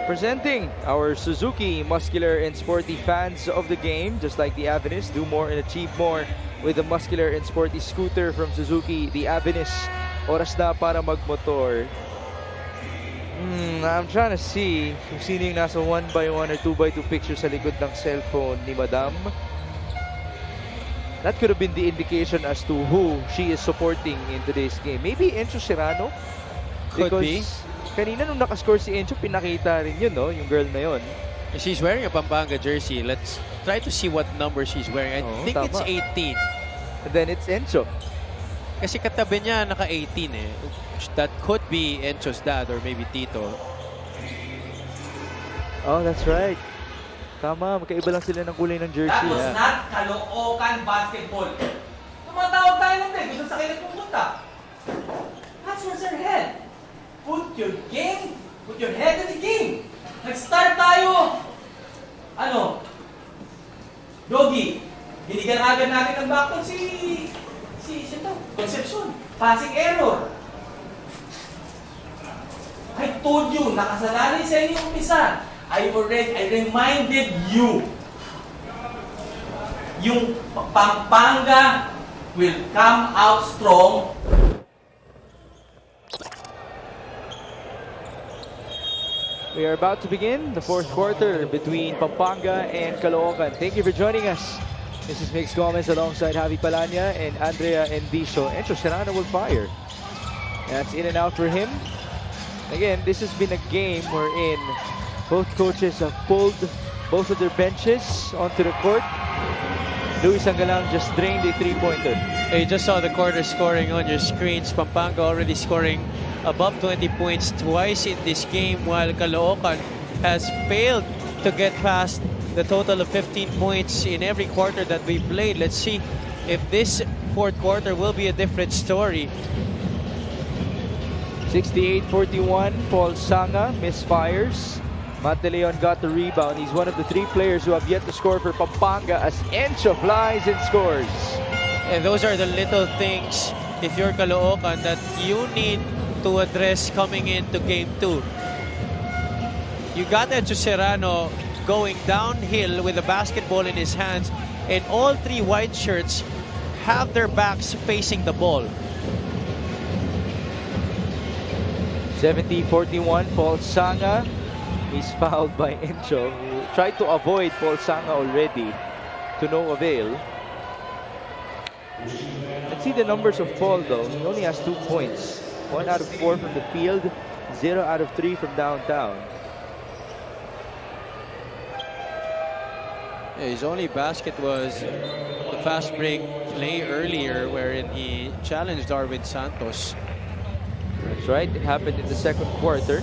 Presenting our Suzuki muscular and sporty fans of the game, just like the Avenus, do more and achieve more with the muscular and sporty scooter from Suzuki, the Avenus. Oras na para magmotor. I'm trying to see kung sino yung nasa 1x1 or 2x2 picture sa likod ng cellphone ni Madam. That could have been the indication as to who she is supporting in today's game. Maybe Enzo Serrano? Could be. Kanina nung nakascore si Encho, pinakita rin yun, no? Yung girl na yun. She's wearing a Pampanga jersey. Let's try to see what number she's wearing. I think tama. it's 18. And then it's Encho. Kasi katabi niya naka-18 eh. That could be Encho's dad or maybe Tito. Oh, that's right. Tama, magkaiba lang sila ng kulay ng jersey. That was not Caloocan basketball. Tumatawag tayo ng play. Gusto sa kanila pumunta. That's what's their head. Put your head in the game. Nag-start tayo. Ano? Doggy. Binigyan agad natin ng backdoor si Concepcion. Passing error. I told you, nakasalalay sa inyo umpisa. I reminded you. Yung Pampanga will come out strong. We are about to begin the fourth quarter between Pampanga and Caloocan. Thank you for joining us. This is Mix Gomez alongside Javi Palanya and Andrea Enviso. Encho Serrano will fire. That's in and out for him. Again, this has been a game wherein both coaches have pulled both of their benches onto the court. Luis Angalang just drained a three-pointer. You just saw the quarter scoring on your screens. Pampanga already scoring above 20 points twice in this game, while Caloocan has failed to get past the total of 15 points in every quarter that we played. Let's see if this fourth quarter will be a different story. 68-41, Paul Sanga misfires. Matt De Leon got the rebound. He's one of the three players who have yet to score for Pampanga as Encho flies and scores. And those are the little things, if you're Caloocan, that you need to address coming into Game 2. You got Encho Serrano going downhill with a basketball in his hands, and all three white shirts have their backs facing the ball. 70-41, Paul Sanga. He's fouled by Encho, who tried to avoid Paul Sanga already, to no avail. Let's see the numbers of Paul though. He only has 2 points. 1 out of 4 from the field, 0 out of 3 from downtown. His only basket was the fast break play earlier wherein he challenged Darwin Santos. That's right, it happened in the second quarter.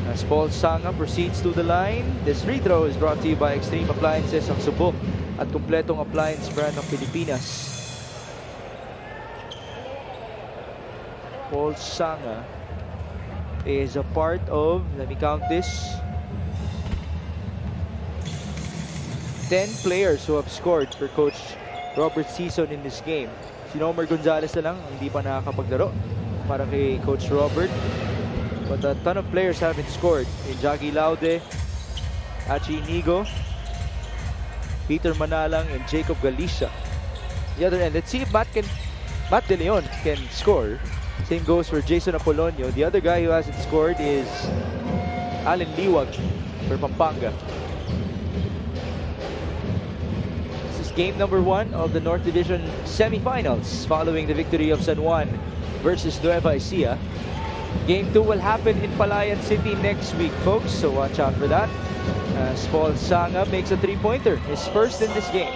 As Paul Sanga proceeds to the line, this free throw is brought to you by Extreme Appliances, ang subok at kumpletong appliance brand ng Pilipinas. Paul Sanga is a part of, let me count this, 10 players who have scored for Coach Robert Sison in this game. Si Nomer Gonzalez na lang, hindi pa nakakapaglaro para kay Coach Robert. But a ton of players haven't scored. In Jackie Laude, Achi Inigo, Peter Manalang, and Jacob Galicia. The other end, let's see if Matt De Leon can score. Same goes for Jason Apolonio. The other guy who hasn't scored is Allen Liwag for Pampanga. This is game number 1 of the North Division semifinals following the victory of San Juan versus Nueva Ecija. Game 2 will happen in Palayan City next week, folks, so watch out for that. As Paul Sanga makes a three-pointer, his first in this game.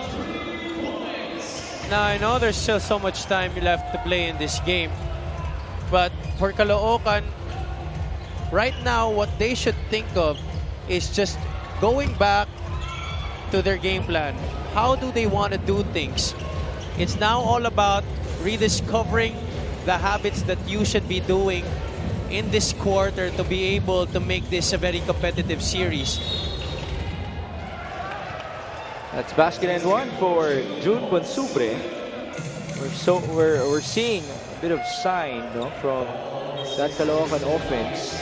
Now, I know there's still so much time left to play in this game, but for Caloocan, right now, what they should think of is just going back to their game plan. How do they want to do things? It's now all about rediscovering the habits that you should be doing in this quarter to be able to make this a very competitive series. That's basket and 1 for June Bonsubre. We're seeing a bit of sign, no, from that Caloocan offense.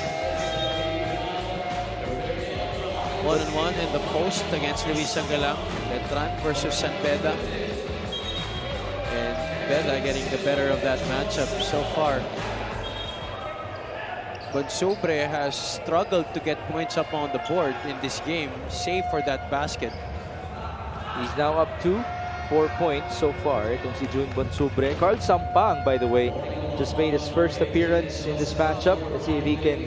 1-on-1 in the post against Luis Angalang. Letran versus San Beda. And Beda getting the better of that matchup so far. Bonsubre has struggled to get points up on the board in this game, save for that basket. He's now up to 4 points so far. Itong si June Bonsubre. Carl Sampang, by the way, just made his first appearance in this matchup. Let's see if he can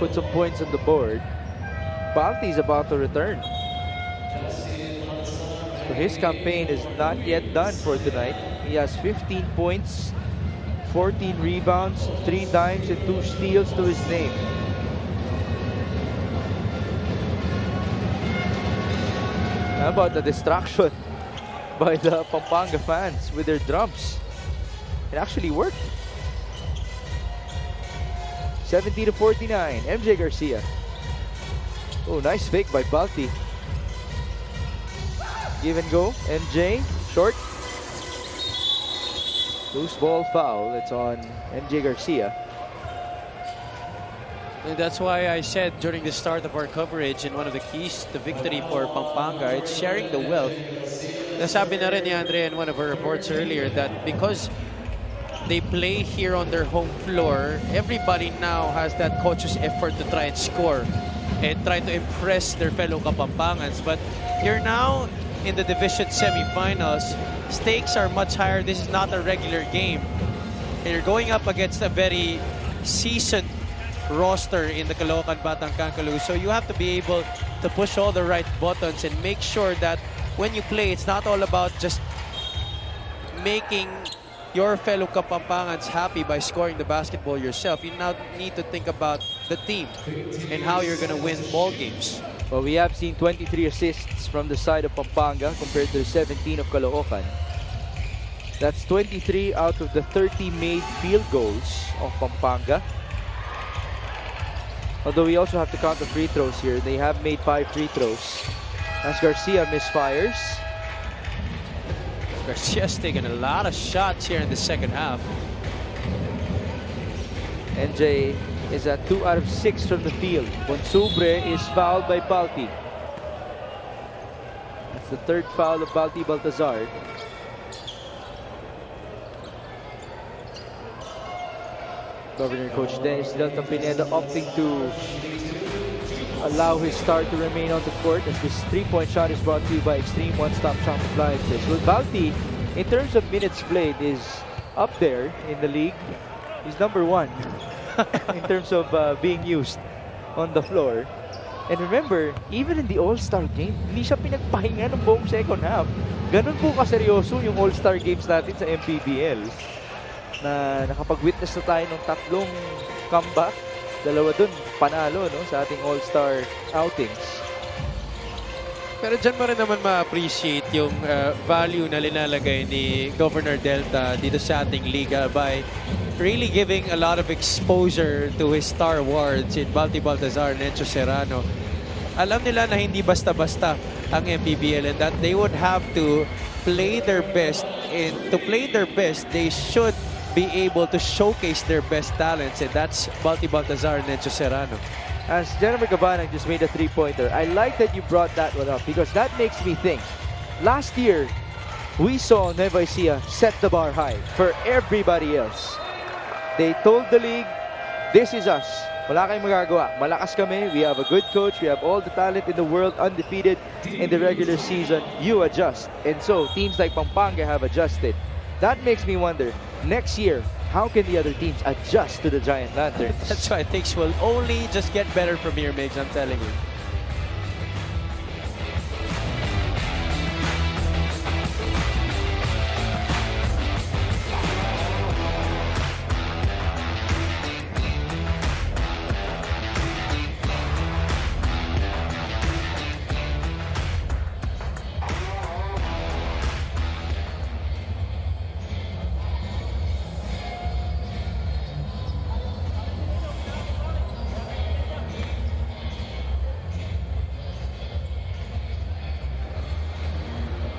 put some points on the board. Balti's about to return. So his campaign is not yet done for tonight. He has 15 points, 14 rebounds, 3 dimes, and 2 steals to his name. How about the distraction by the Pampanga fans with their drums? It actually worked. 70-49, MJ Garcia. Oh, nice fake by Balti. Give and go, MJ, short. Loose ball foul, it's on MJ Garcia. And that's why I said during the start of our coverage, and one of the keys to victory for Pampanga, it's sharing the wealth. Nasabi na rin ni Andre in one of our reports earlier that because they play here on their home floor, everybody now has that conscious effort to try and score and try to impress their fellow Kapampangans. But you're now in the division semifinals. Stakes are much higher. This is not a regular game. And you're going up against a very seasoned roster in the Caloocan Batang Kaloo. So you have to be able to push all the right buttons and make sure that when you play, it's not all about just making your fellow Kapampangans happy by scoring the basketball yourself. You now need to think about the team and how you're going to win ball games. Well, we have seen 23 assists from the side of Pampanga compared to the 17 of Caloocan. That's 23 out of the 30 made field goals of Pampanga. Although we also have to count the free throws here. They have made 5 free throws. As Garcia misfires. Garcia's taken a lot of shots here in the second half. NJ is at 2 out of 6 from the field. Bonsubre is fouled by Balti. That's the 3rd foul of Balti Baltazar. Governor Coach Dennis Delta Pineda opting to allow his star to remain on the court as this 3-point shot is brought to you by Extreme One-Stop Shop Appliances. Well, Balti, in terms of minutes played, is up there in the league. He's number 1 in terms of being used on the floor. And remember, even in the All-Star game, hindi siya pinagpahinga ng buong second half. Ganun po kaseryoso yung All-Star games natin sa MPBL. Na nakapag-witness na tayo ng 3 comeback. 2 dun panalo, no, sa ating All-Star outings. Pero dyan mo rin naman ma-appreciate yung value na linalagay ni Governor Delta dito sa ating liga by really giving a lot of exposure to his star awards in Balti Baltazar and Encho Serrano. Alam nila na hindi basta-basta ang MPBL and that they would have to play their best, and to play their best, they should be able to showcase their best talents, and that's Balti Baltazar and Encho Serrano. As Jennifer Cabanag just made a 3-pointer, I like that you brought that one up because that makes me think. Last year, we saw Nueva Ecija set the bar high for everybody else. They told the league, this is us. Wala kayong magagawa. Malakas kami. We have a good coach. We have all the talent in the world, undefeated in the regular season. You adjust. And so, teams like Pampanga have adjusted. That makes me wonder, next year, how can the other teams adjust to the Giant Lanterns? That's why things will only just get better from here, Migs, I'm telling you.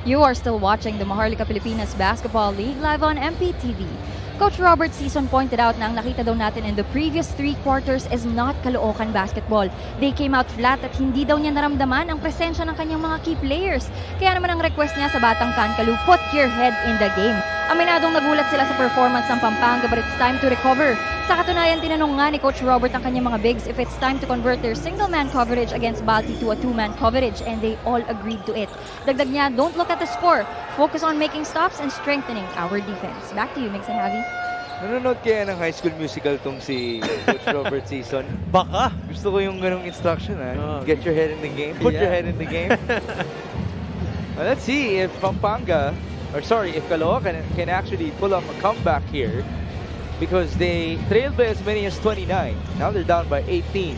You are still watching the Maharlika Pilipinas Basketball League live on MPTV. Coach Robert Season pointed out na ang nakita daw natin in the previous 3 quarters is not Caloocan basketball. They came out flat at hindi daw niya naramdaman ang presensya ng kanyang mga key players. Kaya naman ang request niya sa Batang Kaloo, put your head in the game. Aminadong nagulat sila sa performance ng Pampanga but it's time to recover. Sa katunayan, tinanong nga ni Coach Robert ang kanyang mga bigs if it's time to convert their single-man coverage against Balti to a 2-man coverage, and they all agreed to it. Dagdag niya, don't look at the score. Focus on making stops and strengthening our defense. Back to you, Mix and Javi. Nanonood kaya ng High School Musical tong si Coach Robert Season? Baka. Gusto ko yung ganong instruction, ha? Oh, Get your head in the game. Put your yeah. head in the game. Well, let's see if Pampanga, or sorry, if Caloocan can actually pull off a comeback here, because they trailed by as many as 29. Now they're down by 18.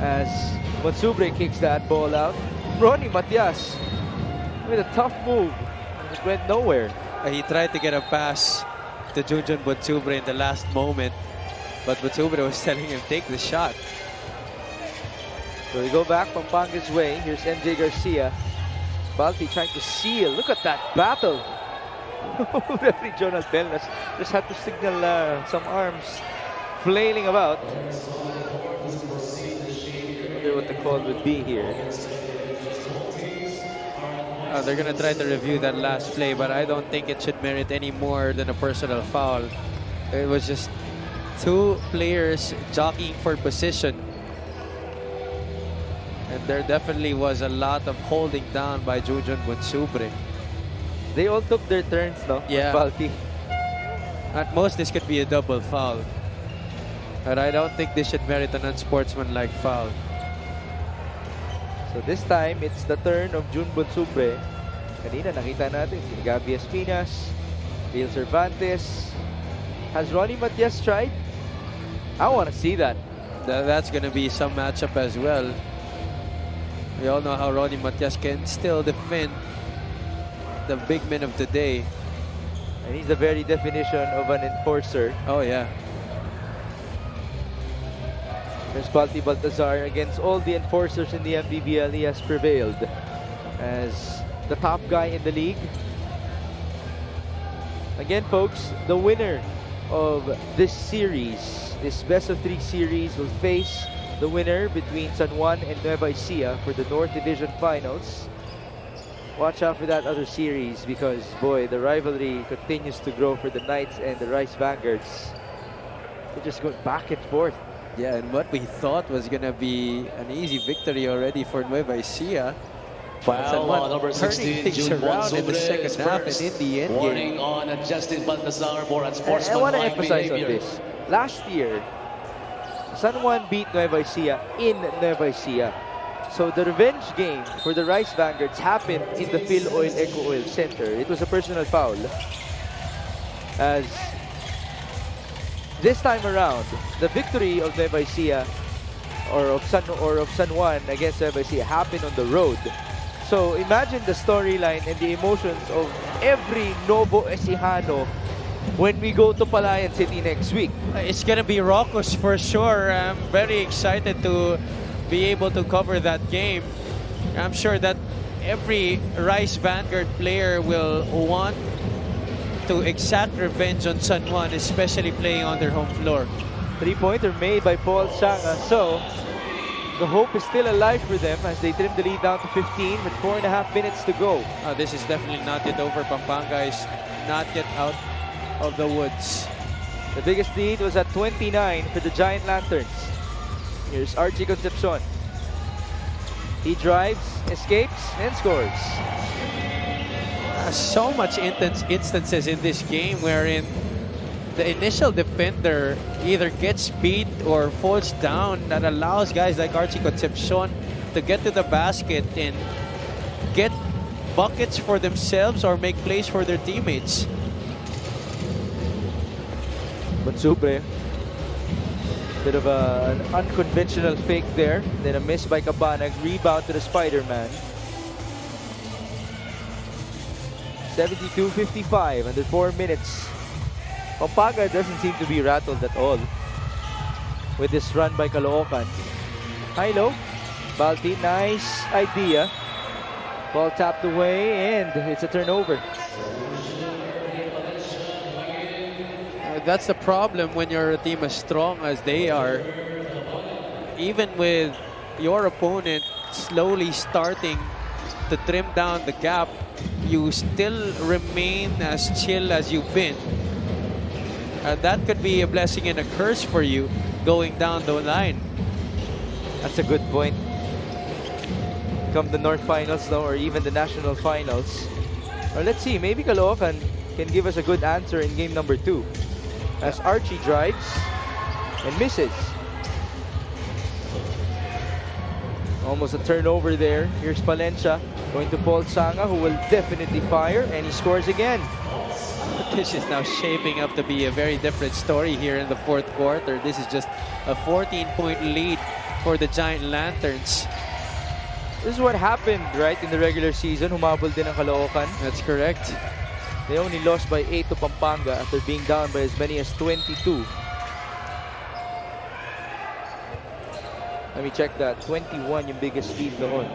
As Monsubre kicks that ball out. Ronnie Matias with a tough move. Just went nowhere. He tried to get a pass to Junjun Butsubre in the last moment, but Butsubre was telling him, take the shot. So we go back Pampanga's way. Here's MJ Garcia. Balti trying to seal. Look at that battle. Referee Jonal Pelnas just had to signal some arms flailing about. I wonder what the call would be here. They're going to try to review that last play, but I don't think it should merit any more than a personal foul. It was just two players jockeying for position. And there definitely was a lot of holding down by Junjun Butsubre. They all took their turns, no? Yeah. Balti. At most, this could be a double foul. But I don't think this should merit an unsportsmanlike foul. So this time, it's the turn of Jun Bonsubre. Kanina nakita natin si Gabby Espinas, Bill Cervantes. Has Ronnie Matias tried? I want to see that. That's going to be some matchup as well. We all know how Ronnie Matias can still defend the big men of the day. And he's the very definition of an enforcer. Oh, yeah. There's Balti Baltazar. Against all the enforcers in the Mpbl, he has prevailed as the top guy in the league. Again, folks, the winner of this series, this best of 3 series, will face the winner between San Juan and Nueva Ecija for the North Division Finals. Watch out for that other series because, boy, the rivalry continues to grow for the Knights and the Rice Vanguards. They're just going back and forth. Yeah, and what we thought was going to be an easy victory already for Nueva Ecija. Foul on number 16, things Jun around in the Bonsubre second half and in the end warning game. on Justin Baltazar for I unsportsmanlike want to emphasize on behavior. this. Last year, San Juan beat Nueva Ecija in Nueva Ecija. So the revenge game for the Rice Vanguards happened in the Phil Oil Eco Oil Center. It was a personal foul. As this time around, the victory of Nueva Ecija or of San Juan against Nueva Ecija happened on the road. So imagine the storyline and the emotions of every Novo Ecijano when we go to Palayan City next week. It's going to be raucous for sure. I'm very excited to be able to cover that game. I'm sure that every Rice Vanguard player will want to exact revenge on San Juan, especially playing on their home floor. 3-pointer made by Paul Sanga. So the hope is still alive for them as they trim the lead down to 15 with 4.5 minutes to go. This is definitely not yet over. Pampanga is not yet out of the woods. The biggest lead was at 29 for the Giant Lanterns. Here's Archie Concepcion. He drives, escapes, and scores. So much instances in this game wherein the initial defender either gets beat or falls down, that allows guys like Archie Concepcion to get to the basket and get buckets for themselves or make plays for their teammates. Bonsubre. Bit of an unconventional fake there. Then a miss by Cabanag. Rebound to the Spider-Man. 72-55 under 4 minutes. Pampanga doesn't seem to be rattled at all with this run by Caloocan. High-low. Balti, nice idea. Ball tapped away and it's a turnover. That's the problem when you're a team as strong as they are. Even with your opponent slowly starting to trim down the gap, you still remain as chill as you've been. And that could be a blessing and a curse for you going down the line. That's a good point. Come the North Finals now, or even the National Finals. Or let's see, maybe Caloocan can give us a good answer in game number 2. As Archie drives and misses. Almost a turnover there. Here's Palencia going to Paul Sanga, who will definitely fire, and he scores again. This is now shaping up to be a very different story here in the fourth quarter. This is just a 14-point lead for the Giant Lanterns. This is what happened, right, in the regular season. Humabol din ang Caloocan. That's correct. They only lost by 8 to Pampanga after being down by as many as 22. Let me check that. 21 yung biggest lead doon.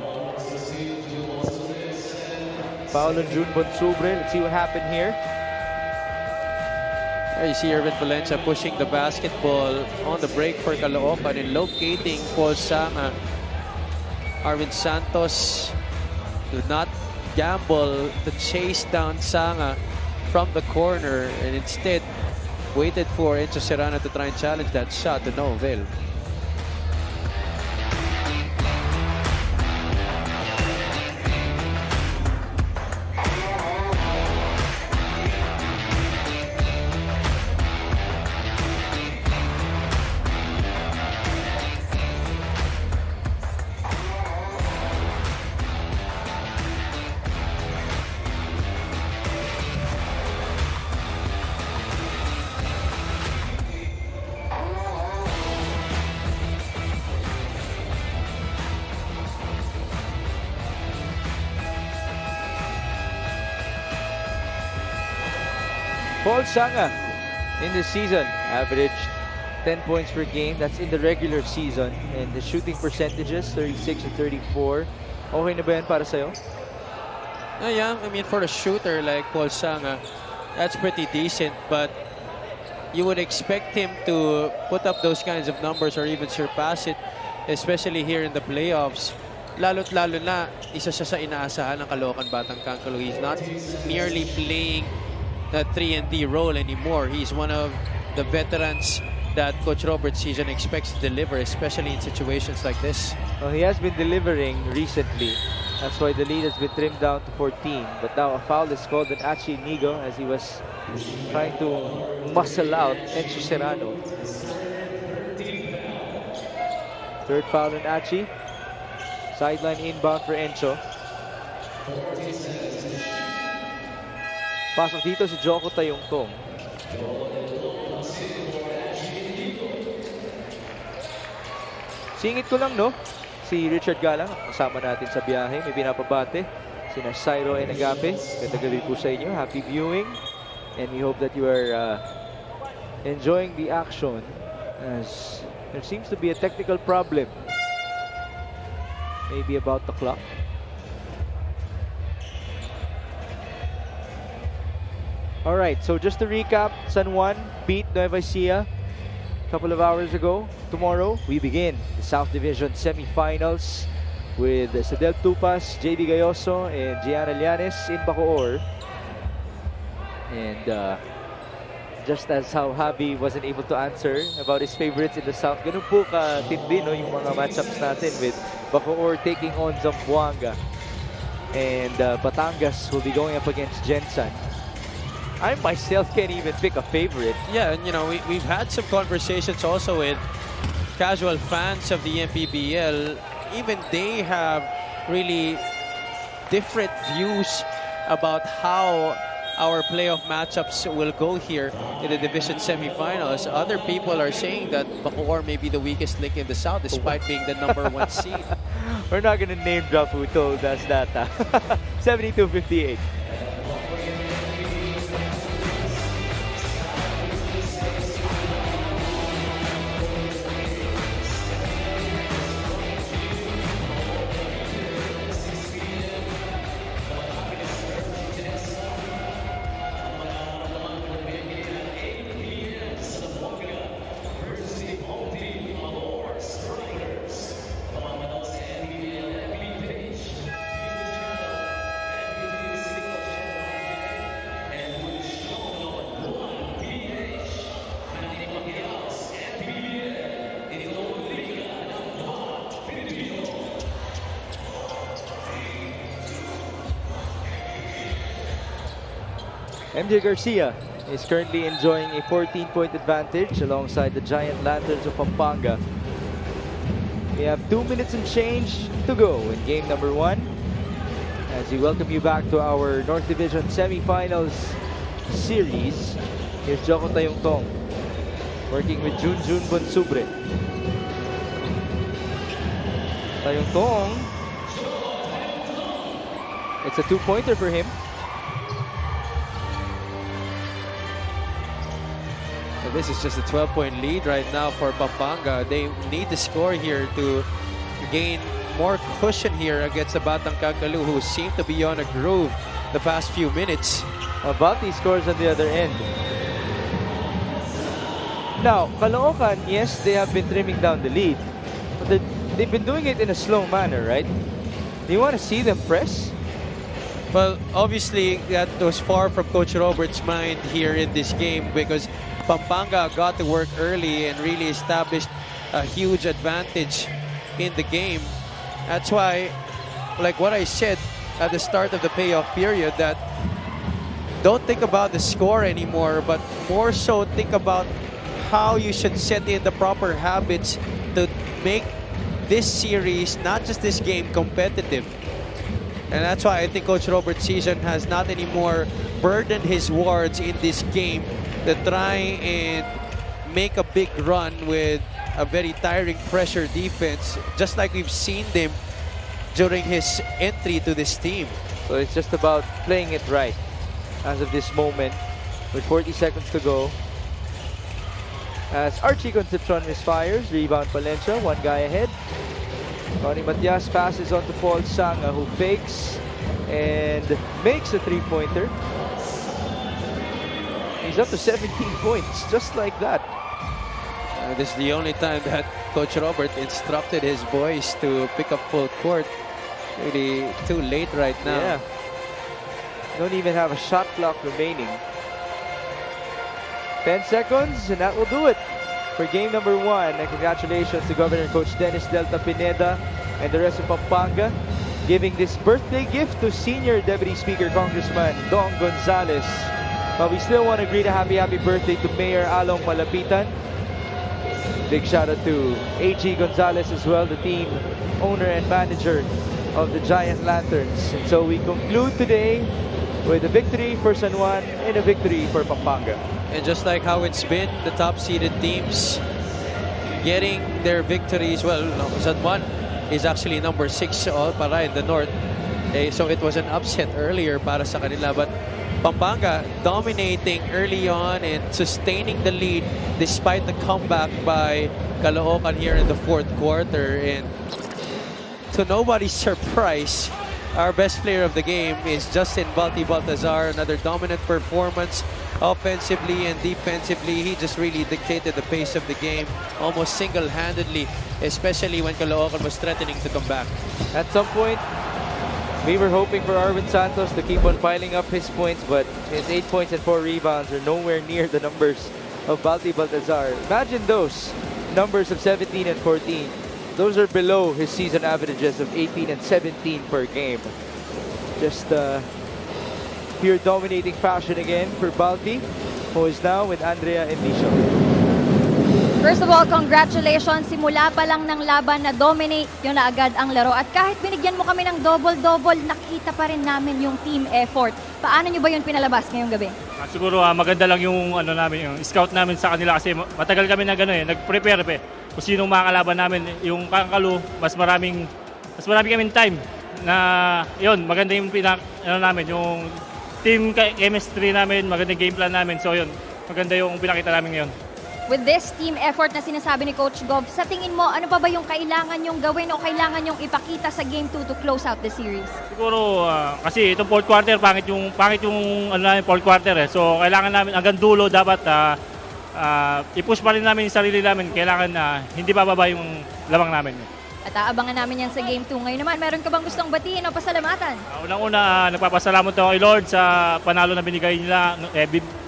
Foul on June Bonsubre. Let's see what happened here. There you see Irvin Valencia pushing the basketball on the break for Caloocan and locating Paul Sanga. Arvin Santos did not gamble to chase down Sanga from the corner and instead waited for Enzo Serrano to try and challenge that shot to no avail. Paul Sanga in this season averaged 10 points per game. That's in the regular season. And the shooting percentages, 36 and 34. Okay na ba yan para sa'yo? Yeah, I mean, for a shooter like Paul Sanga, that's pretty decent. But you would expect him to put up those kinds of numbers or even surpass it, especially here in the playoffs. Lalo't lalo na, isa siya sa inaasahan ng Caloocan Batang Kangkalo. He's not merely playing the 3-and-D role anymore. He's one of the veterans that Coach Robert Season expects to deliver, especially in situations like this. Well, he has been delivering recently. That's why the lead has been trimmed down to 14. But now a foul is called on Achi Nigo as he was trying to muscle out Enzo Serrano. Third foul on Achi. Sideline inbound for Enzo. Pasok dito si Joko Tayongtong. Singit ko lang, no? Si Richard Galang, kasama natin sa biyahe. May binapabate. Sina Cyro and Agape. Katagabi po sa inyo. Happy viewing. And we hope that you are enjoying the action as there seems to be a technical problem. Maybe about the clock. Alright, so just to recap, San Juan beat Nueva Ecija a couple of hours ago. Tomorrow, we begin the South Division semifinals with Sadel Tupas, JB Gayoso, and Gianna Llanes in Bacoor. And just as how Javi wasn't able to answer about his favorites in the South, ganun po ka-tindi, no, yung mga matchups natin with Bacoor taking on Zamboanga. And Batangas will be going up against Gensan. I myself can't even pick a favorite. Yeah, and you know, we've had some conversations also with casual fans of the Mpbl. Even they have really different views about how our playoff matchups will go here in the division semifinals. Other people are saying that Bacoor may be the weakest link in the South despite being the #1 seed. We're not going to name drop who told us that. 72-58. MJ Garcia is currently enjoying a 14-point advantage alongside the Giant Lanterns of Pampanga. We have 2 minutes and change to go in game number 1. As we welcome you back to our North Division Semifinals series, here's Joko Tayongtong working with Junjun Bonsubre. Tayongtong, it's a 2-pointer for him. This is just a 12-point lead right now for Pampanga. They need to score here to gain more cushion here against the Batang Kagalu, who seem to be on a groove the past few minutes. Balti scores on the other end. Now, Caloocan, yes, they have been trimming down the lead, but they've been doing it in a slow manner, right? Do you want to see them press? Well, obviously, that was far from Coach Robert's mind here in this game, because Pampanga got to work early and really established a huge advantage in the game. That's why, like what I said at the start of the payoff period, that don't think about the score anymore, but more so think about how you should set in the proper habits to make this series, not just this game, competitive. And that's why I think Coach Robert's season has not anymore burdened his wards in this game to try and make a big run with a very tiring pressure defense, just like we've seen them during his entry to this team. So it's just about playing it right as of this moment, with 40 seconds to go. As Archie Concepcion misfires, rebound Palencia, one guy ahead. Ronnie Matias passes on to Paul Sanga, who fakes and makes a 3-pointer. He's up to 17 points, just like that. This is the only time that Coach Robert instructed his boys to pick up full court. Really too late right now. Yeah. Don't even have a shot clock remaining. 10 seconds, and that will do it for game number 1. And congratulations to Governor Coach Dennis Delta Pineda and the rest of Pampanga, giving this birthday gift to Senior Deputy Speaker Congressman Dong Gonzales. But we still want to greet a happy birthday to Mayor Along Malapitan. Big shout out to AG Gonzales as well, the team owner and manager of the Giant Lanterns. And so we conclude today with a victory for San Juan and a victory for Pampanga. And just like how it's been, the top-seeded teams getting their victories. Well, no, San Juan is actually number 6 all para in the north. So it was an upset earlier para sa kanila, but Pampanga dominating early on and sustaining the lead despite the comeback by Caloocan here in the 4th quarter. And to nobody's surprise, our best player of the game is Justin Balti Baltazar. Another dominant performance offensively and defensively. He just really dictated the pace of the game almost single-handedly, especially when Caloocan was threatening to come back. At some point, we were hoping for Arvin Santos to keep on piling up his points, but his 8 points and 4 rebounds are nowhere near the numbers of Balti Baltazar. Imagine those numbers of 17 and 14. Those are below his season averages of 18 and 17 per game. Just pure dominating fashion again for Balti, who is now with Andrea Endicio. First of all, congratulations. Simula pa lang ng laban na dominate yun na agad ang laro. At kahit binigyan mo kami ng double-double, nakita pa rin namin yung team effort. Paano nyo ba yun pinalabas ngayong gabi? Siguro maganda lang yung namin, yung scout namin sa kanila kasi matagal kami na nag-prepare kung sinong mga kalaban namin. Yung Kangkalu, mas marami kaming time na yun, maganda yung namin, yung team chemistry namin, maganda game plan namin. So yun, maganda yung pinakita namin ngayon. With this team effort na sinasabi ni Coach Gov, sa tingin mo, ano pa ba yung kailangan yung gawin o kailangan yung ipakita sa Game 2 to close out the series? Siguro, kasi itong 4th quarter, pangit yung namin 4th quarter eh. So, kailangan namin, hanggang dulo, dapat i-push pa rin namin yung sarili namin. Kailangan hindi bababa yung lamang namin. At aabangan namin yan sa Game 2. Ngayon naman, meron ka bang gustong batiin o pasalamatan? Unang-una, nagpapasalamat ako kay Lord sa panalo na binigay nila,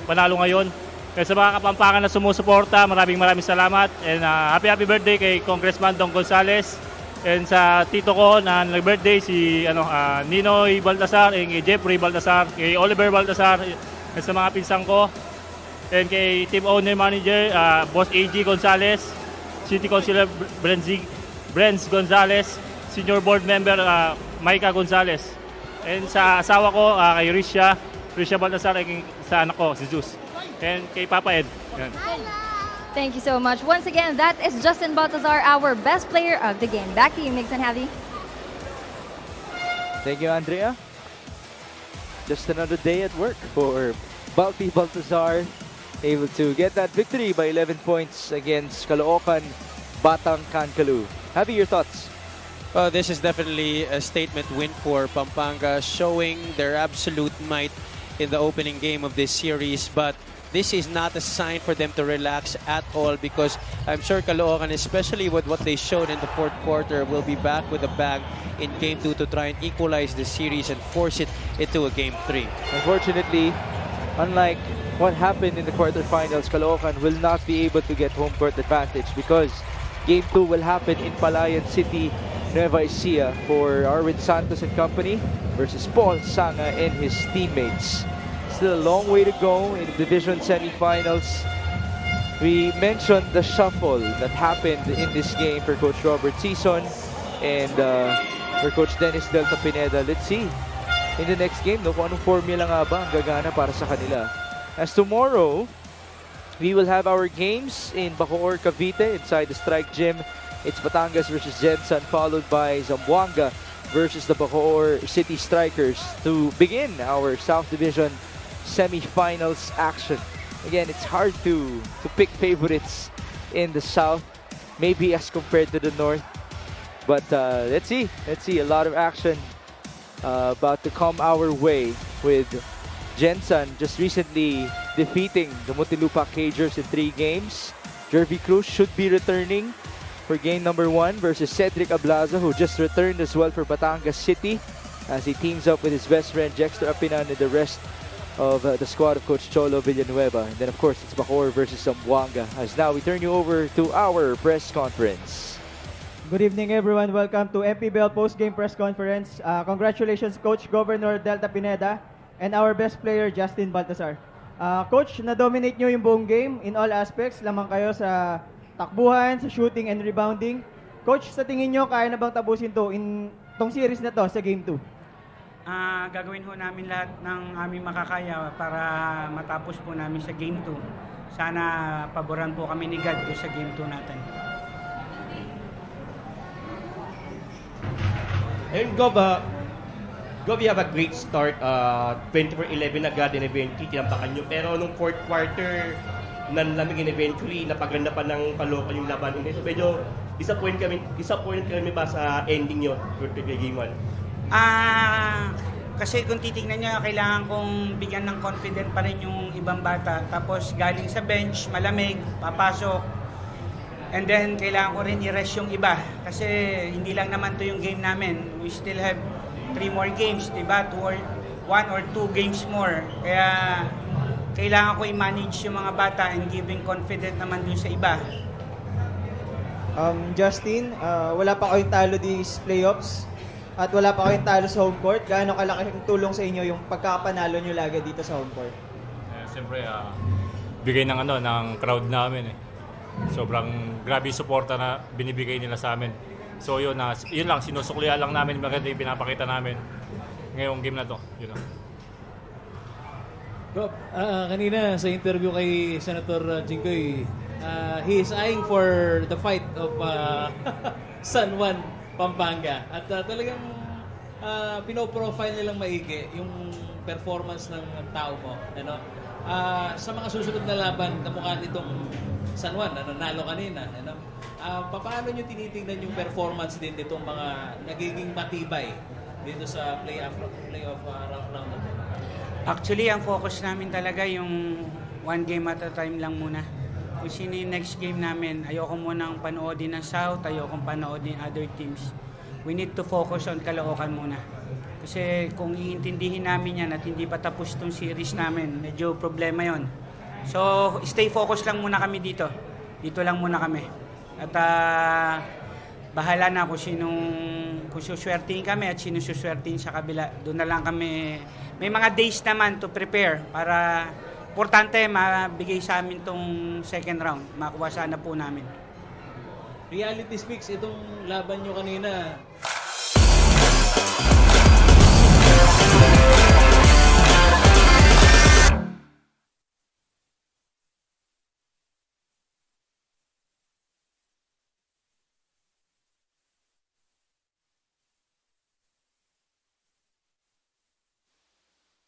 panalo ngayon. Kaya sa mga Kapampangan na sumusuporta, maraming salamat. And happy birthday kay Congressman Dong Gonzales. And sa tito ko na nag-birthday si Ninoy Baltasar, kay Jeffrey Baltasar, kay Oliver Baltasar, and sa mga pinsan ko, and kay team owner manager, Boss AG Gonzalez, City Councilor Brenz Gonzalez, Senior Board Member Maika Gonzalez, and sa asawa ko, kay Risha Baltasar, and sa anak ko, si Zeus, and kay Papa Ed. Yan. Thank you so much. Once again, that is Justin Baltazar, our best player of the game. Back to you, Migs and Javi. Thank you, Andrea. Just another day at work for Baltazar, able to get that victory by 11 points against Caloocan, Batang Kankalu. Javi, your thoughts? This is definitely a statement win for Pampanga, showing their absolute might in the opening game of this series, but this is not a sign for them to relax at all, because I'm sure Caloocan, especially with what they showed in the fourth quarter, will be back with a bang in Game 2 to try and equalize the series and force it into a Game 3. Unfortunately, unlike what happened in the quarterfinals, Caloocan will not be able to get home court advantage because Game 2 will happen in Palayan City, Nueva Ecija, for Arwin Santos and company versus Paul Sanga and his teammates. Still a long way to go in the division semifinals. We mentioned the shuffle that happened in this game for Coach Robert Sison and for Coach Dennis Delta Pineda. Let's see in the next game, no, kung anong formula nga ba ang gagana para sa kanila. As tomorrow, we will have our games in Bacoor, Cavite inside the Strike Gym. It's Batangas versus Jensen, followed by Zamboanga versus the Bacoor City Strikers to begin our South Division semi-finals action. Again, it's hard to pick favorites in the South, maybe as compared to the North. But let's see a lot of action about to come our way, with Jensen just recently defeating the Muntinlupa Cagers in 3 games. Jervy Cruz should be returning for game number 1 versus Cedric Ablaza, who just returned as well for Batangas City as he teams up with his best friend Jexter Apinan and the rest of the squad of Coach Cholo Villanueva. And then of course it's Bacoor versus Zamboanga. As now we turn you over to our press conference. Good evening everyone. Welcome to Mpbl post-game press conference. Congratulations Coach Governor Delta Pineda and our best player Justin Baltazar. Coach, na-dominate nyo yung buong game in all aspects. Lamang kayo sa takbuhan, sa shooting and rebounding. Coach, sa tingin nyo, kaya na bang tapusin to in tong series na to sa game 2? Gagawin ho namin lahat ng aming makakaya para matapos po namin sa Game 2. Sana paboran po kami ni God sa Game 2 natin. And Gov, you have a great start. 24-11 agad in eventually, tinampakan nyo. Pero nung fourth quarter, nanlamig in eventually, napaganda pa ng Caloocan yung laban. So medyo disappoint kami ba sa ending nyo for Game 1? Kasi kung titignan nyo, kailangan kong bigyan ng confident pa rin yung ibang bata. Tapos galing sa bench, malamig, papasok. And then kailangan ko rin i-rest yung iba. Kasi hindi lang naman to yung game namin. We still have 3 more games, diba? 1 or 2 games more. Kaya kailangan ko i-manage yung mga bata and giving confident naman dun sa iba. Justin, wala pa kayong talo these playoffs. At wala pa kayong talo sa home court. Gaano kalaki ang tulong sa inyo yung pagkakapanalo nyo lagi dito sa home court? Siyempre, bigay ng crowd namin. Sobrang grabe yung suporta na binibigay nila sa amin. So yun lang, sinusuklihan lang namin maganda yung pinapakita namin ngayong game na to. Yun lang. Rob, kanina sa interview kay Senator Jinggoy, he is eyeing for the fight of San Juan, Pampanga. At talagang pinoprofile nilang maigi yung performance ng tao mo. Ano? Sa mga susunod na laban, kamukha nitong San Juan, nanalo kanina. Ano? Paano nyo tinitingnan yung performance din nitong mga nagiging matibay dito sa playoff round na to? Actually, ang focus namin talaga yung 1 game at a time lang muna. Kung sino yung next game namin, ayoko munang panoodin ng South, ayoko panoodin other teams. We need to focus on Caloocan muna. Kasi kung iintindihin namin yan at hindi pa tapos itong series namin, medyo problema yon. So, stay focus lang muna kami dito. Dito lang muna kami. At bahala na kung kung suswertihin kami at sino suswertihin sa kabila. Doon na lang kami, may mga days naman to prepare para importante mabigay sa amin tong second round. Makuha sana po namin. Reality speaks, itong laban nyo kanina,